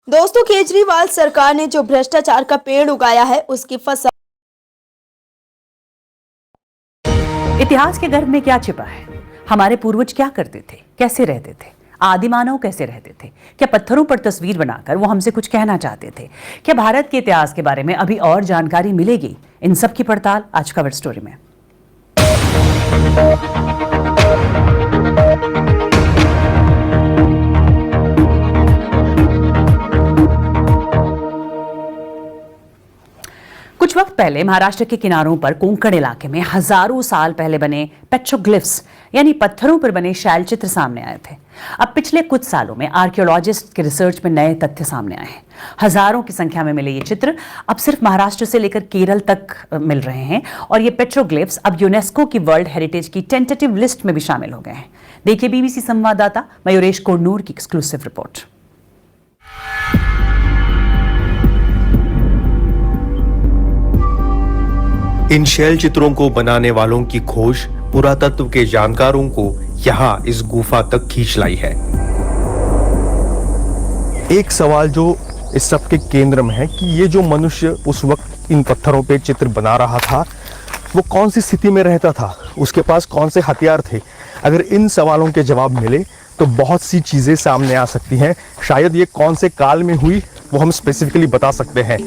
दोस्तों, केजरीवाल सरकार ने जो भ्रष्टाचार का पेड़ उगाया है उसकी फसल। इतिहास के गर्भ में क्या छिपा है? हमारे पूर्वज क्या करते थे, कैसे रहते थे, आदि मानव कैसे रहते थे? क्या पत्थरों पर तस्वीर बनाकर वो हमसे कुछ कहना चाहते थे? क्या भारत के इतिहास के बारे में अभी और जानकारी मिलेगी? इन सब की पड़ताल आज कवर स्टोरी में। कुछ वक्त पहले महाराष्ट्र के किनारों पर कोंकण इलाके में हजारों साल पहले बने पेट्रोग्लिफ्स यानी पत्थरों पर बने शैल चित्र सामने आए थे। अब पिछले कुछ सालों में आर्कियोलॉजिस्ट के रिसर्च में नए तथ्य सामने आए हैं। हजारों की संख्या में मिले ये चित्र अब सिर्फ महाराष्ट्र से लेकर केरल तक मिल रहे हैं, और ये पेट्रोग्लिफ्स अब यूनेस्को की वर्ल्ड हेरिटेज की टेंटेटिव लिस्ट में भी शामिल हो गए हैं। देखिए बीबीसी संवाददाता मयूरेश कोडनूर की एक्सक्लूसिव रिपोर्ट। इन शैल चित्रों को बनाने वालों की खोज पुरातत्व के जानकारों को यहाँ इस गुफा तक खींच लाई है। एक सवाल जो इस सब के केंद्र में है कि ये जो मनुष्य उस वक्त इन पत्थरों पे चित्र बना रहा था, वो कौन सी स्थिति में रहता था, उसके पास कौन से हथियार थे। अगर इन सवालों के जवाब मिले तो बहुत सी चीजें सामने आ सकती हैं। शायद ये कौन से काल में हुई वो हम स्पेसिफिकली बता सकते हैं।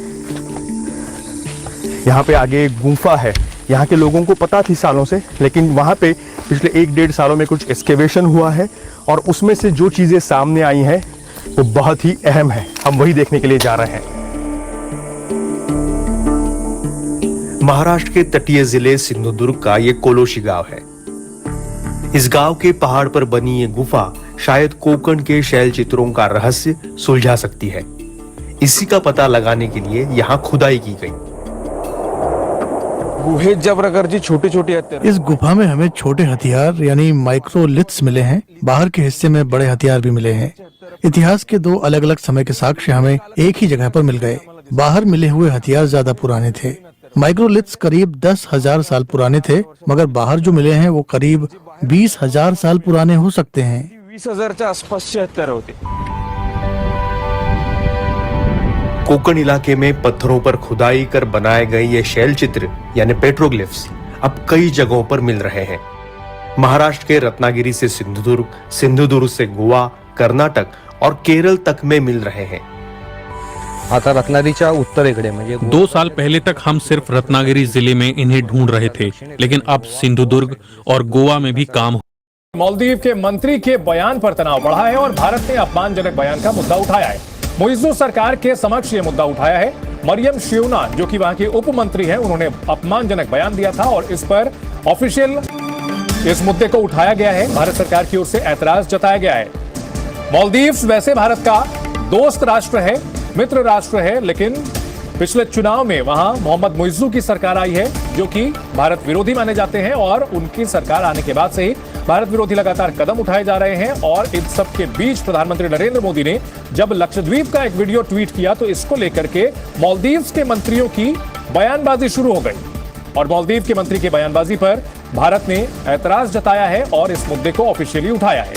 यहाँ पे आगे एक गुफा है, यहाँ के लोगों को पता थी सालों से, लेकिन वहाँ पे पिछले 1-1.5 सालों में कुछ एक्सकेवेशन हुआ है, और उसमें से जो चीज़ें सामने आई हैं वो बहुत ही अहम है। हम वही देखने के लिए जा रहे हैं। महाराष्ट्र के तटीय जिले सिंधुदुर्ग का ये कोलोशी गांव है। इस गांव के पहाड़ पर बनी ये गुफा शायद कोंकण के शैल चित्रों का रहस्य सुलझा सकती है। इसी का पता लगाने के लिए यहाँ खुदाई की गई। छोटे छोटे इस गुफा में हमें छोटे हथियार यानी माइक्रोलिथ्स मिले हैं। बाहर के हिस्से में बड़े हथियार भी मिले हैं। इतिहास के 2 अलग अलग समय के साक्ष्य हमें एक ही जगह पर मिल गए। बाहर मिले हुए हथियार ज्यादा पुराने थे। माइक्रोलिथ्स करीब 10,000 साल पुराने थे, मगर बाहर जो मिले हैं वो करीब 20,000 साल पुराने हो सकते हैं। 20,000 आसपास होते। कोंकण इलाके में पत्थरों पर खुदाई कर बनाए गए ये शैल चित्र यानी पेट्रोग्लिफ्स अब कई जगहों पर मिल रहे हैं। महाराष्ट्र के रत्नागिरी से सिंधुदुर्ग, सिंधुदुर्ग से गोवा, कर्नाटक और केरल तक में मिल रहे हैं। आता रत्नागिरीच्या उत्तरेकडे म्हणजे 2 साल पहले तक हम सिर्फ रत्नागिरी जिले में इन्हें ढूंढ रहे थे, लेकिन अब सिंधुदुर्ग और गोवा में भी काम। मालदीव के मंत्री के बयान पर तनाव बढ़ा है और भारत ने अपमानजनक बयान का मुद्दा उठाया है। मुइज्जू सरकार के समक्ष ये मुद्दा उठाया है। मरियम शिवना जो कि वहां के उप मंत्री हैं, उन्होंने अपमानजनक बयान दिया था और इस पर ऑफिशियल इस मुद्दे को उठाया गया है। भारत सरकार की ओर से ऐतराज जताया गया है। मालदीव्स वैसे भारत का दोस्त राष्ट्र है, मित्र राष्ट्र है, लेकिन पिछले चुनाव में वहां मोहम्मद मुइज्जू की सरकार आई है जो कि भारत विरोधी माने जाते हैं, और उनकी सरकार आने के बाद से ही भारत विरोधी लगातार कदम उठाए जा रहे हैं। और इन सब के बीच प्रधानमंत्री नरेंद्र मोदी ने जब लक्षद्वीप का एक वीडियो ट्वीट किया तो इसको लेकर के मालदीव्स के मंत्रियों की बयानबाजी शुरू हो गई, और मालदीव के मंत्री की बयानबाजी पर भारत ने ऐतराज जताया है और इस मुद्दे को ऑफिशियली उठाया है।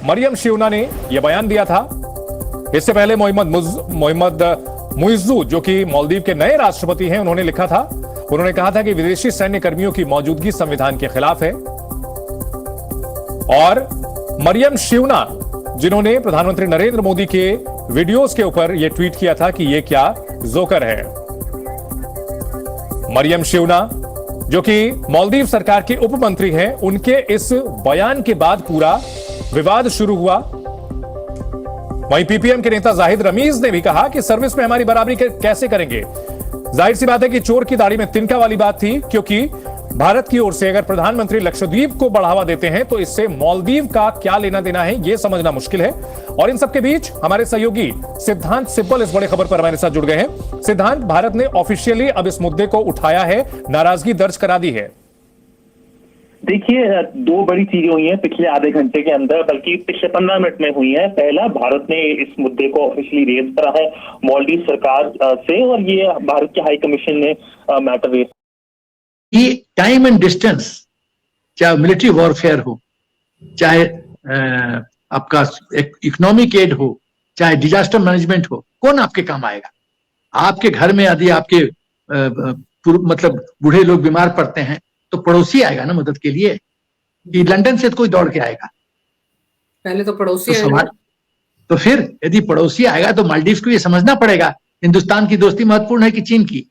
मरियम शिवना ने यह बयान दिया था। इससे पहले मोहम्मद मुइज्जू जो कि मालदीव के नए राष्ट्रपति हैं, उन्होंने लिखा था, उन्होंने कहा था कि विदेशी सैन्य कर्मियों की मौजूदगी संविधान के खिलाफ है। और मरियम शिवना जिन्होंने प्रधानमंत्री नरेंद्र मोदी के वीडियोस के ऊपर यह ट्वीट किया था कि यह क्या जोकर है। मरियम शिवना जो कि मालदीव सरकार के उप मंत्री हैं, उनके इस बयान के बाद पूरा विवाद शुरू हुआ। वहीं पीपीएम के नेता जाहिद रमीज ने भी कहा कि सर्विस में हमारी बराबरी कैसे करेंगे। जाहिर सी बात है कि चोर की दाढ़ी में तिनका वाली बात थी, क्योंकि भारत की ओर से अगर प्रधानमंत्री लक्षद्वीप को बढ़ावा देते हैं तो इससे मालदीव का क्या लेना देना है यह समझना मुश्किल है। और इन सबके बीच हमारे सहयोगी सिद्धांत सिब्बल इस बड़े खबर पर हमारे साथ जुड़ गए हैं। सिद्धांत, भारत ने ऑफिशियली अब इस मुद्दे को उठाया है, नाराजगी दर्ज करा दी है। देखिए, दो बड़ी चीजें हुई हैं पिछले आधे घंटे के अंदर, बल्कि पिछले 15 मिनट में हुई हैं। पहला, भारत ने इस मुद्दे को ऑफिशियली रेज करा है मालदीव सरकार से, और ये भारत के हाई कमीशन ने मैटर रेज। ये टाइम एंड डिस्टेंस, चाहे मिलिट्री वॉरफेयर हो, चाहे आपका इकोनॉमिक एड हो, चाहे डिजास्टर मैनेजमेंट हो, कौन आपके काम आएगा? आपके घर में यदि आपके मतलब बूढ़े लोग बीमार पड़ते हैं तो पड़ोसी आएगा ना मदद के लिए, कि लंदन से तो कोई दौड़ के आएगा? पहले तो पड़ोसी तो फिर यदि पड़ोसी आएगा तो मालदीव को ये समझना पड़ेगा हिंदुस्तान की दोस्ती महत्वपूर्ण है कि चीन की।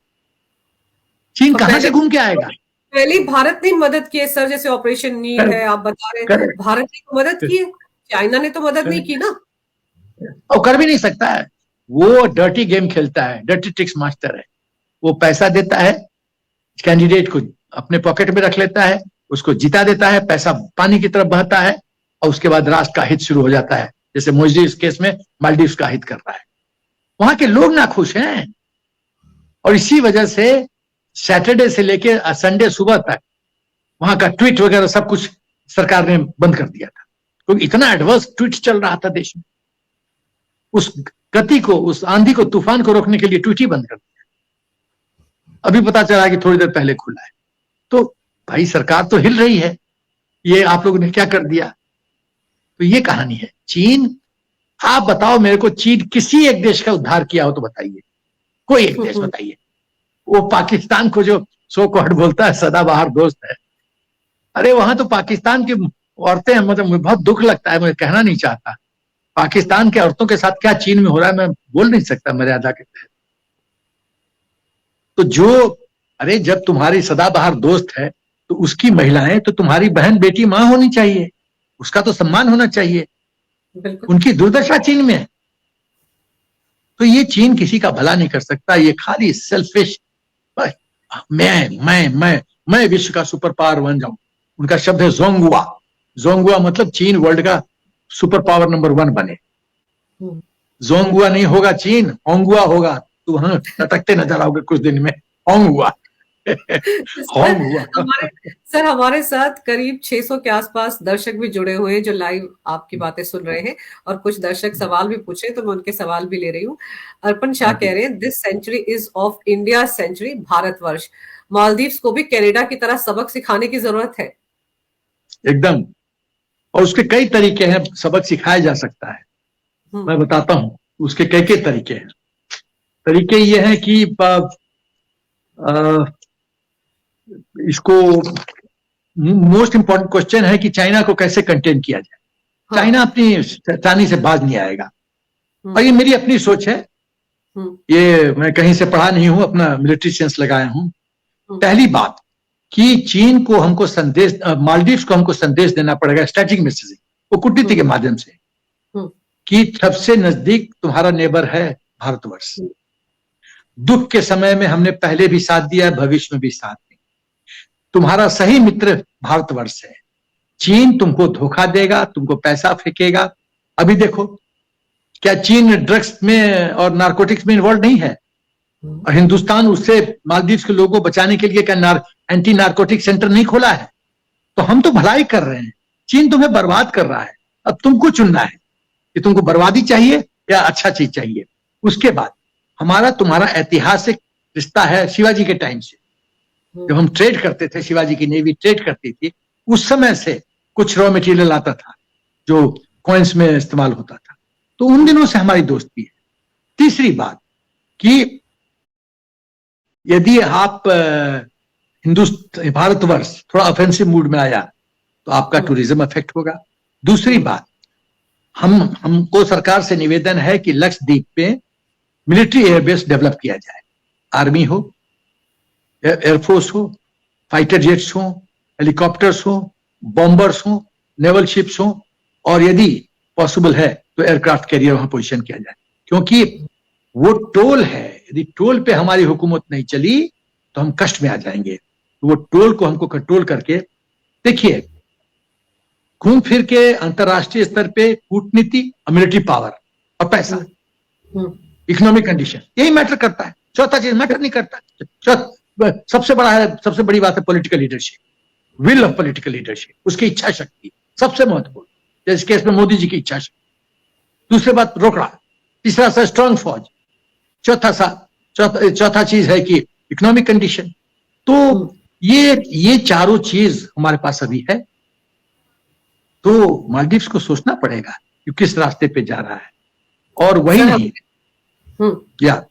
चीन कहां से घूम के आएगा? पहले भारत ने मदद की है सर, जैसे ऑपरेशन नील है आप बता रहे हैं, भारत ने तो मदद की है, चाइना ने तो मदद नहीं की ना, और कर भी नहीं सकता है। वो डर्टी गेम खेलता है, डर्टी ट्रिक्स मास्टर है। वो पैसा देता है कैंडिडेट को, अपने पॉकेट में रख लेता है, उसको जिता देता है, पैसा पानी की तरफ बहता है, और उसके बाद राष्ट्र का हित शुरू हो जाता है। जैसे मोदी इस केस में मालदीव का हित कर रहा है। वहां के लोग ना खुश हैं, और इसी वजह से सैटरडे से लेके संडे सुबह तक वहां का ट्वीट वगैरह सब कुछ सरकार ने बंद कर दिया था, क्योंकि इतना एडवर्स ट्वीट चल रहा था देश में। उस गति को, उस आंधी को, तूफान को रोकने के लिए ट्वीट ही बंद कर दिया। अभी पता चला कि थोड़ी देर पहले खुला है। तो भाई सरकार तो हिल रही है, ये आप लोगों ने क्या कर दिया? तो ये कहानी है। चीन, आप बताओ मेरे को, चीन किसी एक देश का उद्धार किया हो तो बताइए, कोई एक देश बताइए। वो पाकिस्तान को जो सो कॉल्ड बोलता है सदाबहार दोस्त है, अरे वहां तो पाकिस्तान की औरतें, मतलब मुझे बहुत दुख लगता है, मुझे कहना नहीं चाहता, पाकिस्तान के औरतों के साथ क्या चीन में हो रहा है मैं बोल नहीं सकता मर्यादा के तहत। तो जो, अरे जब तुम्हारी सदाबहार दोस्त है तो उसकी महिलाएं तो तुम्हारी बहन बेटी मां होनी चाहिए, उसका तो सम्मान होना चाहिए। उनकी दुर्दशा चीन में है। तो ये चीन किसी का भला नहीं कर सकता, ये खाली सेल्फिश, मैं विश्व का सुपर पावर बन जाऊं। उनका शब्द है जोंगुआ। जोंगुआ मतलब चीन वर्ल्ड का सुपर पावर नंबर 1 बने। जोंगुआ नहीं होगा चीन, ओंगुआ होगा। तो वहां लटकते नजर आओगे कुछ दिन में, ओंगुआ। सर हमारे साथ करीब 600 के आसपास दर्शक भी जुड़े हुए हैं जो लाइव आपकी बातें सुन रहे हैं, और कुछ दर्शक सवाल भी पूछे तो मैं उनके सवाल भी ले रही हूँ। अर्पण शाह कह रहे हैं, this century is of India century, Bharatvarsh. Maldives को भी कनाडा की तरह सबक सिखाने की जरूरत है। एकदम, और उसके कई तरीके हैं, सबक सिखाया जा सकता है। मैं बताता हूँ उसके कई तरीके हैं। तरीके ये हैं कि इसको मोस्ट इंपॉर्टेंट क्वेश्चन है कि चाइना को कैसे कंटेन किया जाए। चाइना अपनी चांदी से बाज नहीं आएगा, और ये मेरी अपनी सोच है, ये मैं कहीं से पढ़ा नहीं हूं, अपना मिलिट्री सेंस लगाया हूं। पहली बात कि चीन को हमको संदेश, मालदीव्स को हमको संदेश देना पड़ेगा, स्ट्रेटेजिक मैसेजिंग, वो कूटनीति के माध्यम से, कि सबसे नजदीक तुम्हारा नेबर है भारतवर्ष। दुख के समय में हमने पहले भी साथ दिया है, भविष्य में भी साथ देंगे। तुम्हारा सही मित्र भारतवर्ष है। चीन तुमको धोखा देगा, तुमको पैसा फेंकेगा। अभी देखो, क्या चीन ड्रग्स में और नारकोटिक्स में इन्वॉल्व नहीं है? और हिंदुस्तान उससे मालदीव के लोगों को बचाने के लिए क्या एंटी नारकोटिक सेंटर नहीं खोला है? तो हम तो भलाई कर रहे हैं, चीन तुम्हें बर्बाद कर रहा है। अब तुमको चुनना है कि तुमको बर्बादी चाहिए या अच्छा चीज चाहिए। उसके बाद हमारा तुम्हारा ऐतिहासिक रिश्ता है शिवाजी के टाइम से, जब हम ट्रेड करते थे, शिवाजी की नेवी ट्रेड करती थी, उस समय से कुछ रॉ मटेरियल आता था जो कॉइन्स में इस्तेमाल होता था। तो उन दिनों से हमारी दोस्ती है। तीसरी बात कि यदि आप भारतवर्ष थोड़ा ऑफेंसिव मूड में आया तो आपका टूरिज्म अफेक्ट होगा। दूसरी बात, हमको सरकार से निवेदन है कि लक्षद्वीप पे मिलिट्री एयरबेस डेवलप किया जाए। आर्मी हो, एयरफोर्स हो, फाइटर जेट्स हो, हेलीकॉप्टर्स हो, बॉम्बर्स हो, नेवल शिप्स हो, और यदि पॉसिबल है तो एयरक्राफ्ट कैरियर वहां पोजीशन किया जाए। क्योंकि वो टोल है, यदि टोल पे हमारी हुकूमत नहीं चली तो हम कष्ट में आ जाएंगे। तो वो टोल को हमको कंट्रोल करके, देखिए घूम फिर के अंतरराष्ट्रीय स्तर पे कूटनीति, मिलिट्री पावर और पैसा, इकोनॉमिक कंडीशन, यही मैटर करता है। चौथा चीज मैटर नहीं करता। सबसे बड़ी बात है political leadership. Will of political leadership, उसकी इच्छा शक्ति सबसे महत्वपूर्ण, जैसे केस में मोदी जी की इच्छा शक्ति। दूसरी बात रोकड़ा, तीसरा सा स्ट्रांग फौज, चौथा चीज है कि इकोनॉमिक कंडीशन। तो ये चारों चीज हमारे पास अभी है। तो मालदीव्स को सोचना पड़ेगा कि किस रास्ते पे जा रहा है, और वही नहीं या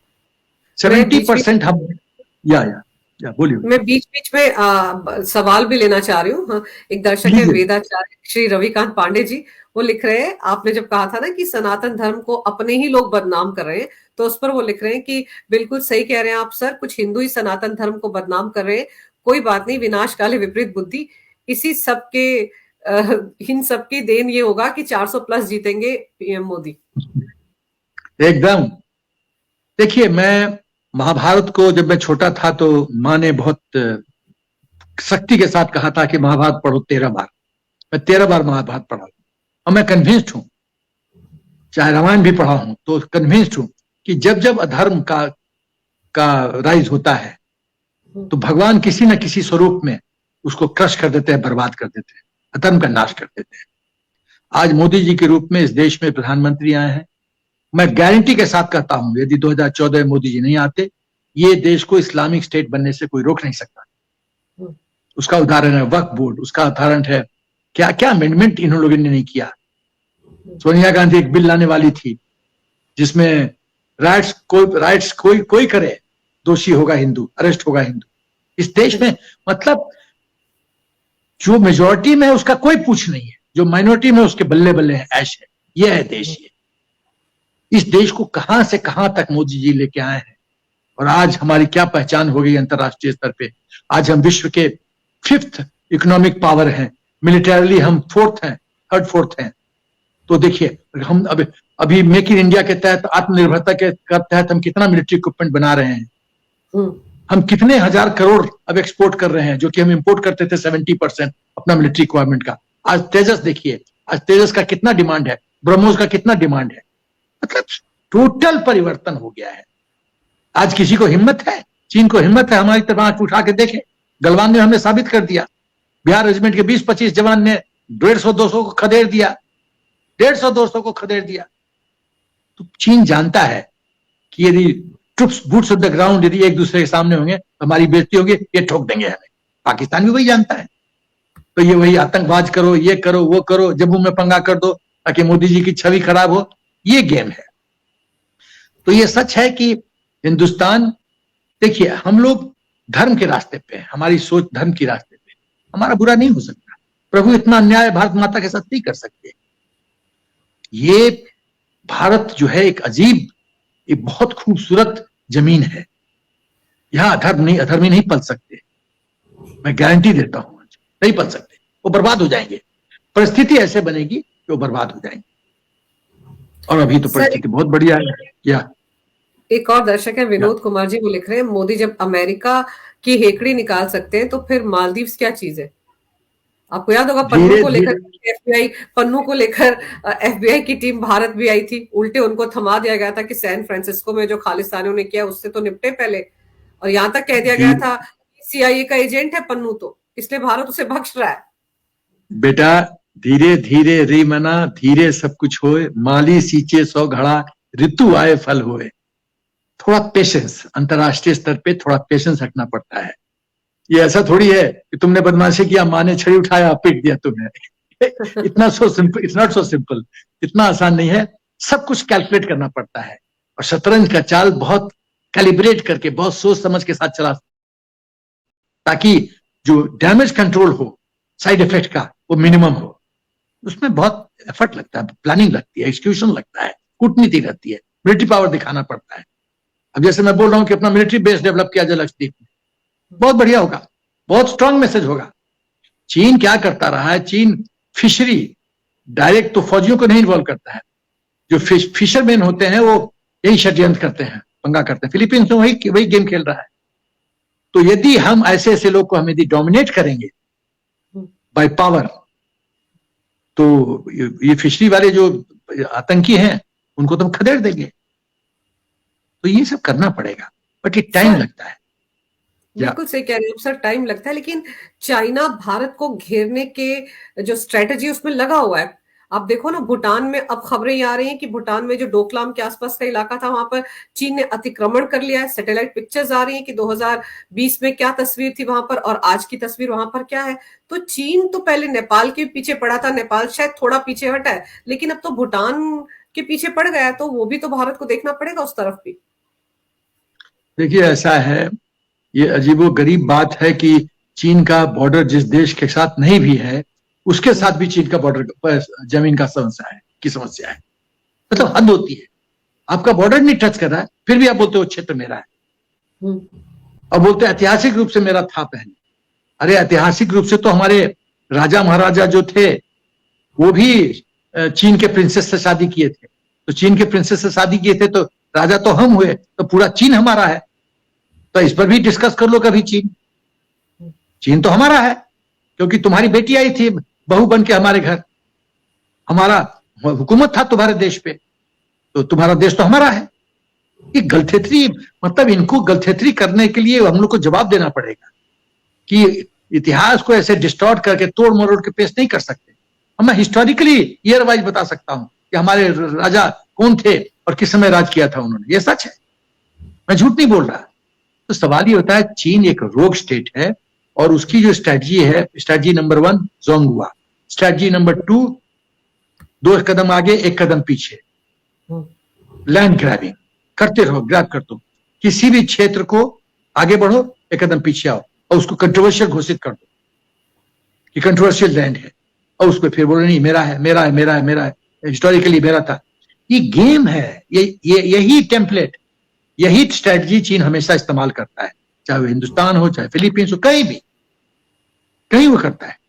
70% हम या बोलिए। मैं बीच बीच में सवाल भी लेना चाह रही हूँ। हाँ, एक दर्शक है वेदाचार्य श्री रविकांत पांडे जी, वो लिख रहे हैं, आपने जब कहा था ना कि सनातन धर्म को अपने ही लोग बदनाम कर रहे हैं, तो उस पर वो लिख रहे हैं कि बिल्कुल सही कह रहे हैं आप सर, कुछ हिंदू ही सनातन धर्म को बदनाम कर रहे हैं, कोई बात नहीं, विनाश काले विपरीत बुद्धि, इसी सब के इन सब की देन ये होगा कि 400 प्लस जीतेंगे पीएम मोदी। एकदम। देखिए, मैं महाभारत को जब मैं छोटा था तो माँ ने बहुत सख्ती के साथ कहा था कि महाभारत पढ़ो 13 बार। मैं 13 बार महाभारत पढ़ा और मैं कन्विंस्ड हूं, चाहे रामायण भी पढ़ा हूं तो कन्विंस्ड हूं कि जब जब अधर्म का राइज होता है तो भगवान किसी न किसी स्वरूप में उसको क्रश कर देते हैं, बर्बाद कर देते हैं, अधर्म का नाश कर देते हैं। आज मोदी जी के रूप में इस देश में प्रधानमंत्री आए हैं। मैं गारंटी के साथ कहता हूं, यदि 2014 में मोदी जी नहीं आते, ये देश को इस्लामिक स्टेट बनने से कोई रोक नहीं सकता। उसका उदाहरण है वक्फ बोर्ड, उसका उदाहरण है क्या क्या अमेंडमेंट इन लोगों ने नहीं किया। सोनिया गांधी एक बिल लाने वाली थी जिसमें राइट्स कोई करे, दोषी होगा हिंदू, अरेस्ट होगा हिंदू। इस देश में मतलब जो मेजोरिटी में है उसका कोई पूछ नहीं है, जो माइनॉरिटी में उसके बल्ले बल्ले है, ऐश है। यह है देश। ये इस देश को कहां से कहां तक मोदी जी लेके आए हैं, और आज हमारी क्या पहचान हो गई अंतरराष्ट्रीय स्तर पे। आज हम विश्व के 5th इकोनॉमिक पावर हैं, मिलिटरीली हम 4th हैं, 3rd 4th हैं। तो देखिए, हम अभी मेक इन इंडिया के तहत, आत्मनिर्भरता के तहत हम कितना मिलिट्री इक्विपमेंट बना रहे हैं। हम कितने हजार करोड़ अब एक्सपोर्ट कर रहे हैं, जो कि हम इंपोर्ट करते थे 70% अपना मिलिट्री रिक्वायरमेंट का। आज तेजस देखिए, आज तेजस का कितना डिमांड है, ब्रह्मोस का कितना डिमांड है। मतलब टोटल परिवर्तन हो गया है। आज किसी को हिम्मत है, चीन को हिम्मत है हमारी तरफ आंख उठा के देखे। गलवान ने हमें साबित कर दिया। बिहार रेजिमेंट के 20-25 जवान ने 150-200 को खदेड़ दिया, 150-200 को खदेड़ दिया। तो चीन जानता है कि यदि troops boots on the ground यदि एक दूसरे के सामने होंगे तो हमारी बेइज्जती होगी, ये ठोक देंगे हमें। पाकिस्तान भी वही जानता है। तो ये वही आतंकवाद करो, ये करो, वो करो, जम्मू में पंगा कर दो ताकि मोदी जी की छवि खराब हो, ये गेम है। तो ये सच है कि हिंदुस्तान, देखिए, हम लोग धर्म के रास्ते पे हैं, हमारी सोच धर्म की रास्ते पे, हमारा बुरा नहीं हो सकता। प्रभु इतना अन्याय भारत माता के साथ नहीं कर सकते। ये भारत जो है एक अजीब, एक बहुत खूबसूरत जमीन है। यहां अधर्मी नहीं पल सकते। मैं गारंटी देता हूं, नहीं पल सकते, वो बर्बाद हो जाएंगे। परिस्थिति ऐसे बनेगी कि वो बर्बाद हो जाएंगे। और अभी तो परिस्थिति बहुत बढ़िया है। क्या एक और दर्शक है विनोद कुमार जी, वो लिख रहे हैं, मोदी जब अमेरिका की हेकड़ी निकाल सकते हैं तो फिर मालदीव्स क्या चीज है। आपको याद होगा पन्नू को लेकर FBI की टीम भारत भी आई थी, उल्टे उनको थमा दिया गया था कि सैन फ्रांसिस्को में जो खालिस्तानियों ने किया उससे तो निपटे पहले। और यहां तक कह दिया गया था CIA का एजेंट है पन्नू, तो इसलिए भारत उसे बख्श रहा है। बेटा, धीरे धीरे री मना, धीरे सब कुछ होए, माली सींचे 100 घड़ा, ऋतु आए फल होए। थोड़ा पेशेंस, अंतरराष्ट्रीय स्तर पे थोड़ा पेशेंस रखना पड़ता है। ये ऐसा थोड़ी है कि तुमने बदमाशी किया, माँ ने छड़ी उठाया, पीट दिया तुम्हें। इतना so simple, it's not so simple. इतना आसान नहीं है। सब कुछ कैलकुलेट करना पड़ता है, और शतरंज का चाल बहुत कैलिब्रेट करके, बहुत सोच समझ के साथ चला, ताकि जो डैमेज कंट्रोल हो, साइड इफेक्ट का, वो मिनिमम हो। उसमें बहुत एफर्ट लगता है, प्लानिंग लगती है, एक्सक्यूशन लगता है, कूटनीति रहती है, मिलिट्री पावर दिखाना पड़ता है। अब जैसे मैं बोल रहा हूं कि अपना मिलिट्री बेस डेवलप किया जाए लक्षद्वीप में, बहुत बढ़िया होगा, बहुत स्ट्रांग मैसेज होगा। चीन क्या करता रहा है, चीन फिशरी डायरेक्ट तो फौजियों को नहीं इन्वॉल्व करता है। जो फिशरमैन होते हैं वो यही षड्यंत्र करते हैं, पंगा करते हैं। फिलीपींस में वही गेम खेल रहा है। तो यदि हम ऐसे ऐसे लोग को हम यदि डोमिनेट करेंगे बाय पावर, तो ये फिशरी वाले जो आतंकी हैं उनको तो हम खदेड़ देंगे। तो ये सब करना पड़ेगा, बट ये टाइम लगता है। बिल्कुल सही कह रहे हो सर, टाइम लगता है, लेकिन चाइना भारत को घेरने के जो स्ट्रेटजी उसमें लगा हुआ है। आप देखो ना, भूटान में अब खबरें ये आ रही हैं कि भूटान में जो डोकलाम के आसपास का इलाका था वहां पर चीन ने अतिक्रमण कर लिया है। सैटेलाइट पिक्चर्स आ रही हैं कि 2020 में क्या तस्वीर थी वहां पर और आज की तस्वीर वहां पर क्या है। तो चीन तो पहले नेपाल के पीछे पड़ा था, नेपाल शायद थोड़ा पीछे हटा है, लेकिन अब तो भूटान के पीछे पड़ गया है, तो वो भी तो भारत को देखना पड़ेगा उस तरफ भी। देखिए ऐसा है, ये अजीबोगरीब बात है कि चीन का बॉर्डर जिस देश के साथ नहीं भी है उसके साथ भी चीन का बॉर्डर जमीन का समस्या है। मतलब हद होती है, आपका बॉर्डर नहीं टच कर रहा है फिर भी आप बोलते हो क्षेत्र मेरा है, और बोलते ऐतिहासिक रूप से मेरा था पहले। अरे ऐतिहासिक रूप से तो हमारे राजा महाराजा जो थे वो भी चीन के प्रिंसेस से शादी किए थे, तो चीन के प्रिंसेस से शादी किए थे तो राजा तो हम हुए, तो पूरा चीन हमारा है। तो इस पर भी डिस्कस कर लो कभी। चीन तो हमारा है क्योंकि तुम्हारी बेटी आई थी बहू बन के हमारे घर, हमारा हुकूमत था तुम्हारे देश पे, तो तुम्हारा देश तो हमारा है। ये गलथेथरी, मतलब इनको गलथेथरी करने के लिए हम लोग को जवाब देना पड़ेगा कि इतिहास को ऐसे डिस्टॉर्ट करके तोड़ मरोड़ के पेश नहीं कर सकते। मैं हिस्टोरिकली ईयर वाइज बता सकता हूं कि हमारे राजा कौन थे और किस समय राज किया था उन्होंने, ये सच है, मैं झूठ नहीं बोल रहा। तो सवाल ये होता है, चीन एक रोग स्टेट है और उसकी जो स्ट्रेटजी है, स्ट्रेटजी नंबर 1 जोंगहुआ, स्ट्रेटजी नंबर 2 2 कदम आगे 1 कदम पीछे, लैंड ग्रैबिंग करते रहो, ग्रैब करते हो, किसी भी क्षेत्र को आगे बढ़ो 1 कदम पीछे आओ और उसको कंट्रोवर्शियल घोषित कर दो कि कंट्रोवर्शियल लैंड है, और उसको फिर बोलो नहीं मेरा है, मेरा है, मेरा है, मेरा है, हिस्टोरिकली मेरा था। ये गेम है, यही टेम्पलेट, यही स्ट्रेटजी चीन हमेशा इस्तेमाल करता है, चाहे वो हिंदुस्तान हो, चाहे फिलीपींस हो, कहीं वो करता है।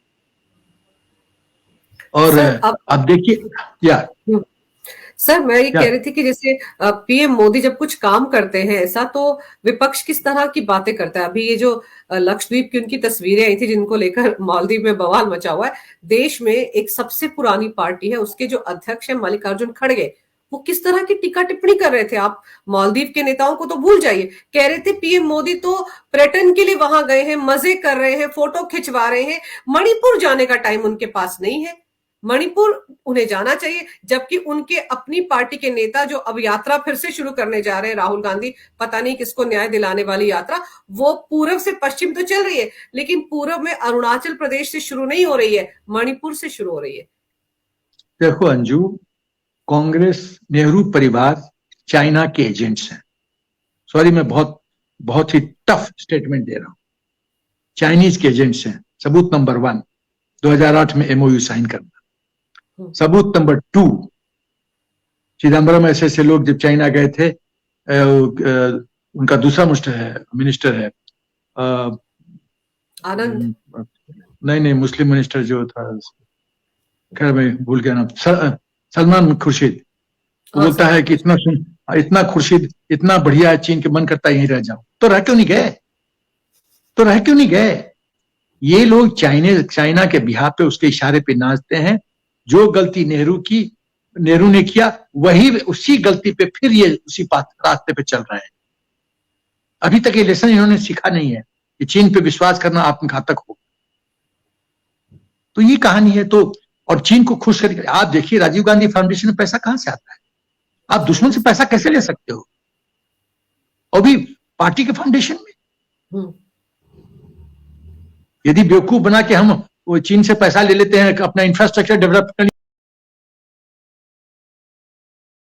और अब देखिए यार सर, मैं ये कह रही थी कि जैसे पीएम मोदी जब कुछ काम करते हैं ऐसा, तो विपक्ष किस तरह की बातें करता है। अभी ये जो लक्षद्वीप की उनकी तस्वीरें आई थी जिनको लेकर मालदीव में बवाल मचा हुआ है, देश में एक सबसे पुरानी पार्टी है, उसके जो अध्यक्ष है मल्लिकार्जुन खड़गे, वो किस तरह की टीका टिप्पणी कर रहे थे। आप मालदीव के नेताओं को तो भूल जाइए, कह रहे थे पीएम मोदी तो पर्यटन के लिए वहां गए हैं, मजे कर रहे हैं, फोटो खिंचवा रहे हैं, मणिपुर जाने का टाइम उनके पास नहीं है। मणिपुर उन्हें जाना चाहिए, जबकि उनके अपनी पार्टी के नेता जो अब यात्रा फिर से शुरू करने जा रहे हैं, राहुल गांधी, पता नहीं किसको न्याय दिलाने वाली यात्रा, वो पूर्व से पश्चिम तो चल रही है, लेकिन पूर्व में अरुणाचल प्रदेश से शुरू नहीं हो रही है, मणिपुर से शुरू हो रही है। देखो अंजू, कांग्रेस, नेहरू परिवार चाइना के एजेंट्स हैं। सॉरी, मैं बहुत ही टफ स्टेटमेंट दे रहा हूं, चाइनीज के एजेंट्स हैं। सबूत नंबर 1 2008 में MOU साइन करना। सबूत नंबर 2, चिदम्बरम ऐसे लोग जब चाइना गए थे, उनका दूसरा मिनिस्टर है आनंद, नहीं मुस्लिम मिनिस्टर जो था, खैर मैं भूल गया नाम, सलमान खुर्शीद, बोलता है कि इतना खुर्शीद इतना बढ़िया है चीन के, मन करता है यहीं रह जाओ। तो रह क्यों नहीं गए? ये लोग चाइना के बिहार पे, उसके इशारे पे नाचते हैं। जो गलती नेहरू ने किया, उसी गलती पे फिर ये उसी रास्ते पे चल रहे हैं। अभी तक ये लेसन इन्होंने सीखा नहीं है कि चीन पे विश्वास करना आत्मघातक हो। तो ये कहानी है। तो और चीन को खुश करके आप देखिए, राजीव गांधी फाउंडेशन में पैसा कहां से आता है? आप दुश्मन से पैसा कैसे ले सकते हो, और भी पार्टी के फाउंडेशन में? यदि बेवकूफ बना के हम वो चीन से पैसा ले लेते हैं अपना इंफ्रास्ट्रक्चर डेवलप करने,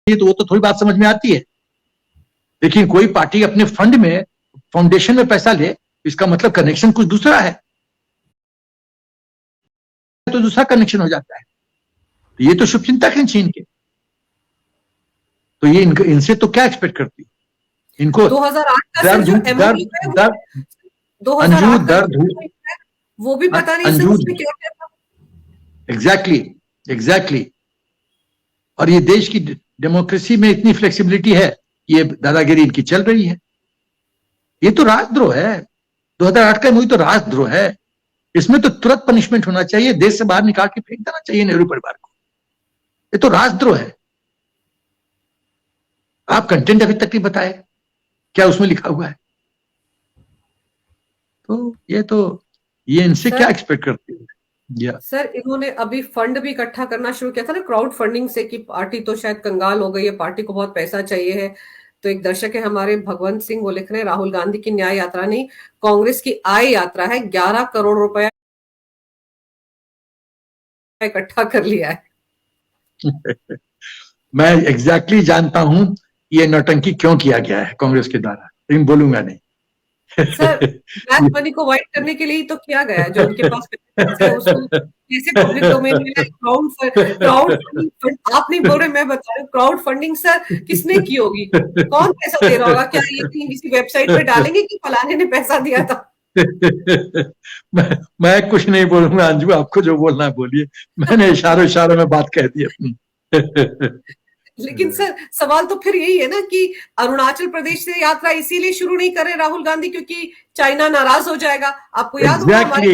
तो वो तो थोड़ी बात समझ में आती है। लेकिन कोई पार्टी अपने फंड में, फाउंडेशन में पैसा ले, इसका मतलब कनेक्शन कुछ दूसरा है, तो दूसरा कनेक्शन हो जाता है। तो ये तो शुभचिंतक हैं चीन के। तो ये इनसे तो क्या एक्सपेक्ट करती है? इनको 2008 का जो वो भी पता नहीं सर उसमें क्या था। एग्जैक्टली। और ये देश की डेमोक्रेसी में इतनी फ्लेक्सिबिलिटी है, ये दादागिरी इनकी चल रही है। ये तो राजद्रोह है। 2008 का MOU तो राजद्रोह है। इसमें तो तुरंत पनिशमेंट होना चाहिए, देश से बाहर निकाल के फेंक देना चाहिए नेहरू परिवार को। ये तो राजद्रोह है। आप कंटेंट अभी तक नहीं बताए, क्या उसमें लिखा हुआ है? तो ये इनसे क्या एक्सपेक्ट करते हैं? सर, इन्होंने अभी फंड भी इकट्ठा करना शुरू किया था ना, क्राउड फंडिंग से, कि पार्टी तो शायद कंगाल हो गई है, पार्टी को बहुत पैसा चाहिए है। तो एक दर्शक है हमारे भगवंत सिंह, वो लिख रहे हैं राहुल गांधी की न्याय यात्रा नहीं, कांग्रेस की आय यात्रा है, 11 करोड़ रुपया इकट्ठा कर लिया है। मैं एग्जैक्टली जानता हूं ये नौटंकी क्यों किया गया है कांग्रेस के द्वारा, लेकिन बोलूंगा नहीं। सर, ब्लैक मनी को व्हाइट करने के लिए ही तो किया गया है, जो उनके पास पैसे है उसको कैसे पब्लिक डोमेन में क्राउड फंडिंग, आप नहीं बोल रहे, मैं बता रही हूँ, क्राउड फंडिंग सर किसने की होगी, कौन पैसा दे रहा होगा? क्या ये कहीं किसी वेबसाइट पे डालेंगे कि फलाने ने पैसा दिया था? मैं कुछ नहीं बोलूंगा अंजू, आपको जो बोलना है बोलिए, मैंने इशारों में बात कह दी अपनी। लेकिन सर, सवाल तो फिर यही है ना कि अरुणाचल प्रदेश से यात्रा इसीलिए शुरू नहीं कर रहे राहुल गांधी क्योंकि चाइना नाराज हो जाएगा। आपको याद होगा हमारे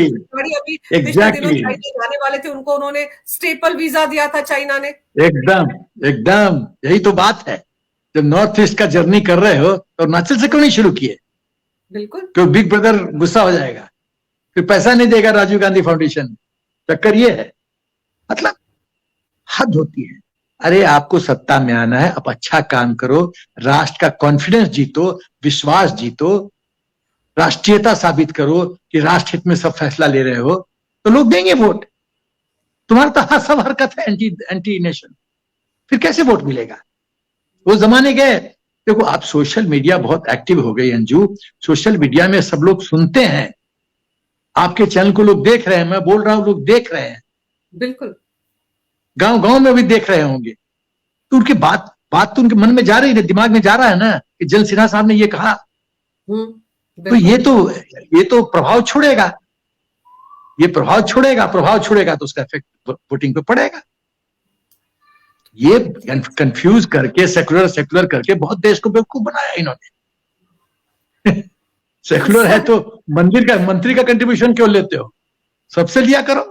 अभी पिछले दिनों चाइना जाने वाले थे, उनको उन्होंने स्टेपल वीजा दिया था चाइना ने। एकदम यही तो बात है। जब नॉर्थ ईस्ट का जर्नी कर रहे हो तो अरुणाचल से क्यों नहीं शुरू किए? बिल्कुल, क्यों बिग ब्रदर गुस्सा हो जाएगा, फिर पैसा नहीं देगा राजीव गांधी फाउंडेशन। चक्कर ये है, मतलब हद होती है। अरे आपको सत्ता में आना है, आप अच्छा काम करो, राष्ट्र का कॉन्फिडेंस जीतो, विश्वास जीतो, राष्ट्रीयता साबित करो कि राष्ट्र हित में सब फैसला ले रहे हो, तो लोग देंगे वोट। तुम्हारा तो हर सब हरकत है एंटी नेशन, फिर कैसे वोट मिलेगा? वो जमाने गए। देखो, आप सोशल मीडिया बहुत एक्टिव हो गई अंजू, सोशल मीडिया में सब लोग सुनते हैं, आपके चैनल को लोग देख रहे हैं, मैं बोल रहा हूं लोग देख रहे हैं, बिल्कुल गांव में भी देख रहे होंगे, तो उनकी बात तो उनके मन में जा रही है, दिमाग में जा रहा है ना कि जल सिन्हा साहब ने ये कहा। तो ये तो प्रभाव छोड़ेगा, प्रभाव छोड़ेगा तो उसका इफेक्ट वोटिंग पे पड़ेगा। ये कंफ्यूज करके सेकुलर करके बहुत देश को बेवकूफ बनाया इन्होंने। सेकुलर है तो मंत्री का कंट्रीब्यूशन क्यों लेते हो? सबसे लिया करो।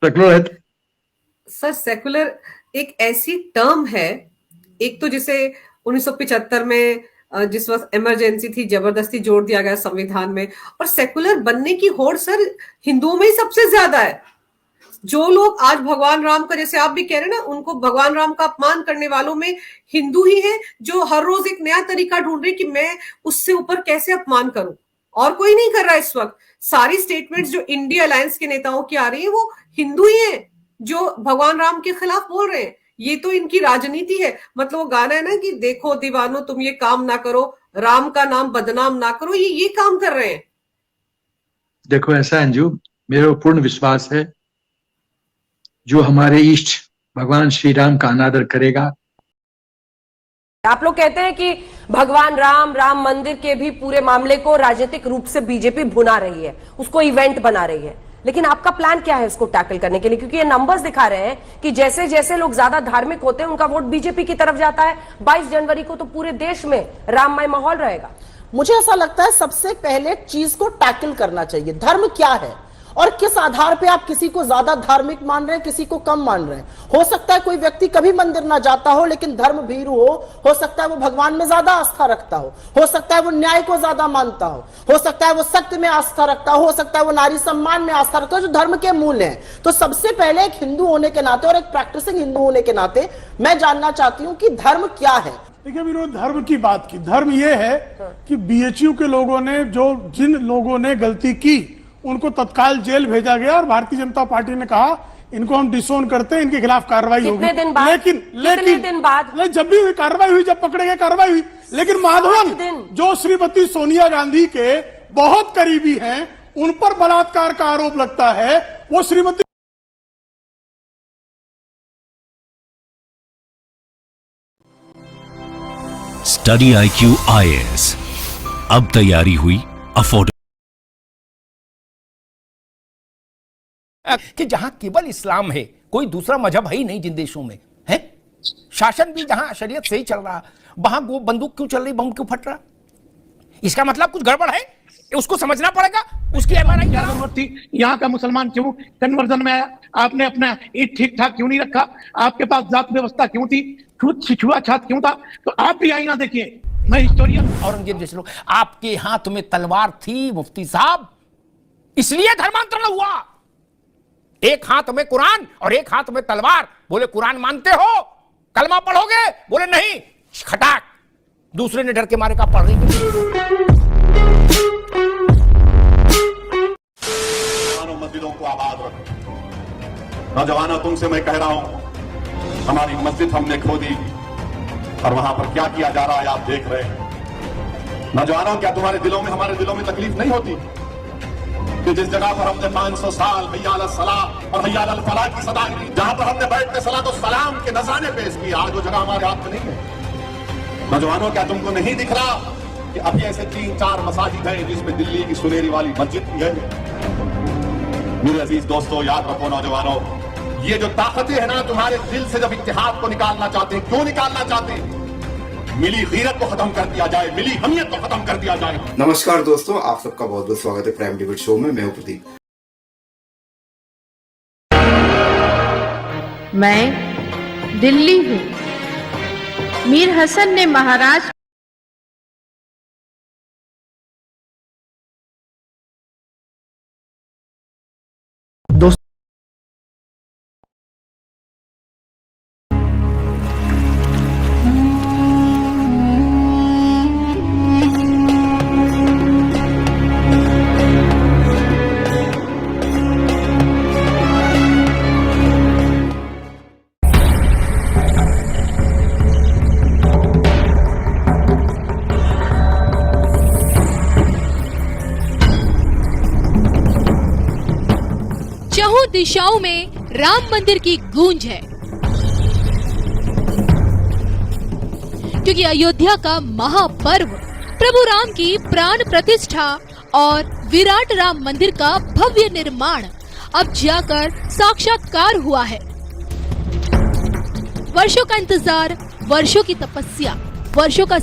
सेकुलर है तो सर, सेकुलर एक ऐसी टर्म है, एक तो जिसे 1975 में जिस वक्त इमरजेंसी थी जबरदस्ती जोड़ दिया गया संविधान में, और सेकुलर बनने की होड़ सर हिंदुओं में ही सबसे ज्यादा है। जो लोग आज भगवान राम का, जैसे आप भी कह रहे हैं ना, उनको भगवान राम का अपमान करने वालों में हिंदू ही है, जो हर रोज एक नया तरीका ढूंढ रहे कि मैं उससे ऊपर कैसे अपमान करूं, और कोई नहीं कर रहा इस वक्त। सारी स्टेटमेंट्स जो इंडिया अलायंस के नेताओं की आ रही है वो हिंदू ही है जो भगवान राम के खिलाफ बोल रहे हैं। ये तो इनकी राजनीति है। मतलब वो गाना है ना कि देखो दीवानो तुम ये काम ना करो, राम का नाम बदनाम ना करो, ये काम कर रहे हैं। देखो ऐसा अंजू, मेरा पूर्ण विश्वास है जो हमारे इष्ट भगवान श्री राम का अनादर करेगा। आप लोग कहते हैं कि भगवान राम मंदिर के भी पूरे मामले को राजनीतिक रूप से बीजेपी भुना रही है, उसको इवेंट बना रही है, लेकिन आपका प्लान क्या है इसको टैकल करने के लिए? क्योंकि ये नंबर्स दिखा रहे हैं कि जैसे जैसे लोग ज्यादा धार्मिक होते हैं उनका वोट बीजेपी की तरफ जाता है। 22 जनवरी को तो पूरे देश में राममय माहौल रहेगा। मुझे ऐसा लगता है सबसे पहले चीज को टैकल करना चाहिए। धर्म क्या है और किस आधार पे आप किसी को ज्यादा धार्मिक मान रहे हैं, किसी को कम मान रहे हैं। हो सकता है कोई व्यक्ति कभी मंदिर ना जाता हो लेकिन धर्म भीरू हो सकता है वो भगवान में ज्यादा आस्था रखता हो सकता है वो न्याय को ज्यादा मानता हो सकता है वो सत्य में आस्था रखता हो सकता है वो नारी सम्मान में आस्था रखता हो, जो धर्म के मूल हैं। तो सबसे पहले एक हिंदू होने के नाते और एक प्रैक्टिसिंग हिंदू होने के नाते मैं जानना चाहती हूँ कि धर्म क्या है। देखिए विरोध धर्म की बात की, धर्म यह है कि बीएचयू के लोगों ने जिन लोगों ने गलती की उनको तत्काल जेल भेजा गया और भारतीय जनता पार्टी ने कहा इनको हम डिसोन करते हैं, इनके खिलाफ कार्रवाई होगी। लेकिन दिन बाद जब भी हुई कार्रवाई हुई, जब पकड़े गए कार्रवाई हुई, लेकिन माधवन जो श्रीमती सोनिया गांधी के बहुत करीबी हैं उन पर बलात्कार का आरोप लगता है। वो श्रीमती स्टडी IQ IAS अब तैयारी हुई अफोर्ड कि जहां केवल इस्लाम है, कोई दूसरा मजहब है ही नहीं जिन देशों में है, शासन भी जहां शरीयत से ही चल रहा, वहां वो बंदूक क्यों चल रही, बम क्यों फट रहा? इसका मतलब कुछ गड़बड़ है, उसको समझना पड़ेगा। उसकी MRI जरूरत थी, यहाँ का मुसलमान क्यों कन्वर्जन में आया? आपने अपना ईद ठीक ठाक क्यों नहीं रखा? आपके पास जात व्यवस्था क्यों थी? छुआछूत क्यों था? तो आप भी आईना देखिए, मैं हिस्टोरियन औरंगजेब जैसे लोग, आपके हाथ में तलवार थी मुफ्ती साहब, इसलिए धर्मांतरण हुआ। एक हाथ में कुरान और एक हाथ में तलवार। बोले कुरान मानते हो, कलमा पढ़ोगे? बोले नहीं। खटाक, दूसरे ने डर के मारे का पढ़ रही। मस्जिदों को आबाद रखो। नौजवानों, तुमसे मैं कह रहा हूं, हमारी मस्जिद हमने खो दी और वहां पर क्या किया जा रहा है आप देख रहे हैं। नौजवानों, क्या तुम्हारे दिलों में, हमारे दिलों में तकलीफ नहीं होती कि जिस जगह पर हमने 500 साल हैया अल सलाह और हैया अल फलाह की सदा दी, जहां पर हमने बैठ के सलात और सलाम के नजराने पेश किए, आज वो जगह हमारे हाथ में नहीं है। नौजवानों, क्या तुमको नहीं दिख रहा कि अभी ऐसे 3-4 मसाजिद हैं जिसमें दिल्ली की सुनेरी वाली मस्जिद भी है। मेरे अजीज दोस्तों, याद रखो नौजवानों, ये जो ताकतें हैं ना, तुम्हारे दिल से जब इत्तेहाद को निकालना चाहते हैं, क्यों निकालना चाहते हैं? मिली गीरत को खत्म कर दिया जाए, मिली हमियत को खत्म कर दिया जाए। नमस्कार दोस्तों, आप सबका बहुत बहुत स्वागत है प्राइम डिबेट शो में। मैं हूं प्रदीप। मैं दिल्ली हूँ। मीर हसन ने महाराज चहुं दिशाओं में राम मंदिर की गूंज है, क्योंकि अयोध्या का महापर्व प्रभु राम की प्राण प्रतिष्ठा और विराट राम मंदिर का भव्य निर्माण अब जाकर साक्षात्कार हुआ है। वर्षों का इंतजार, वर्षों की तपस्या, वर्षों का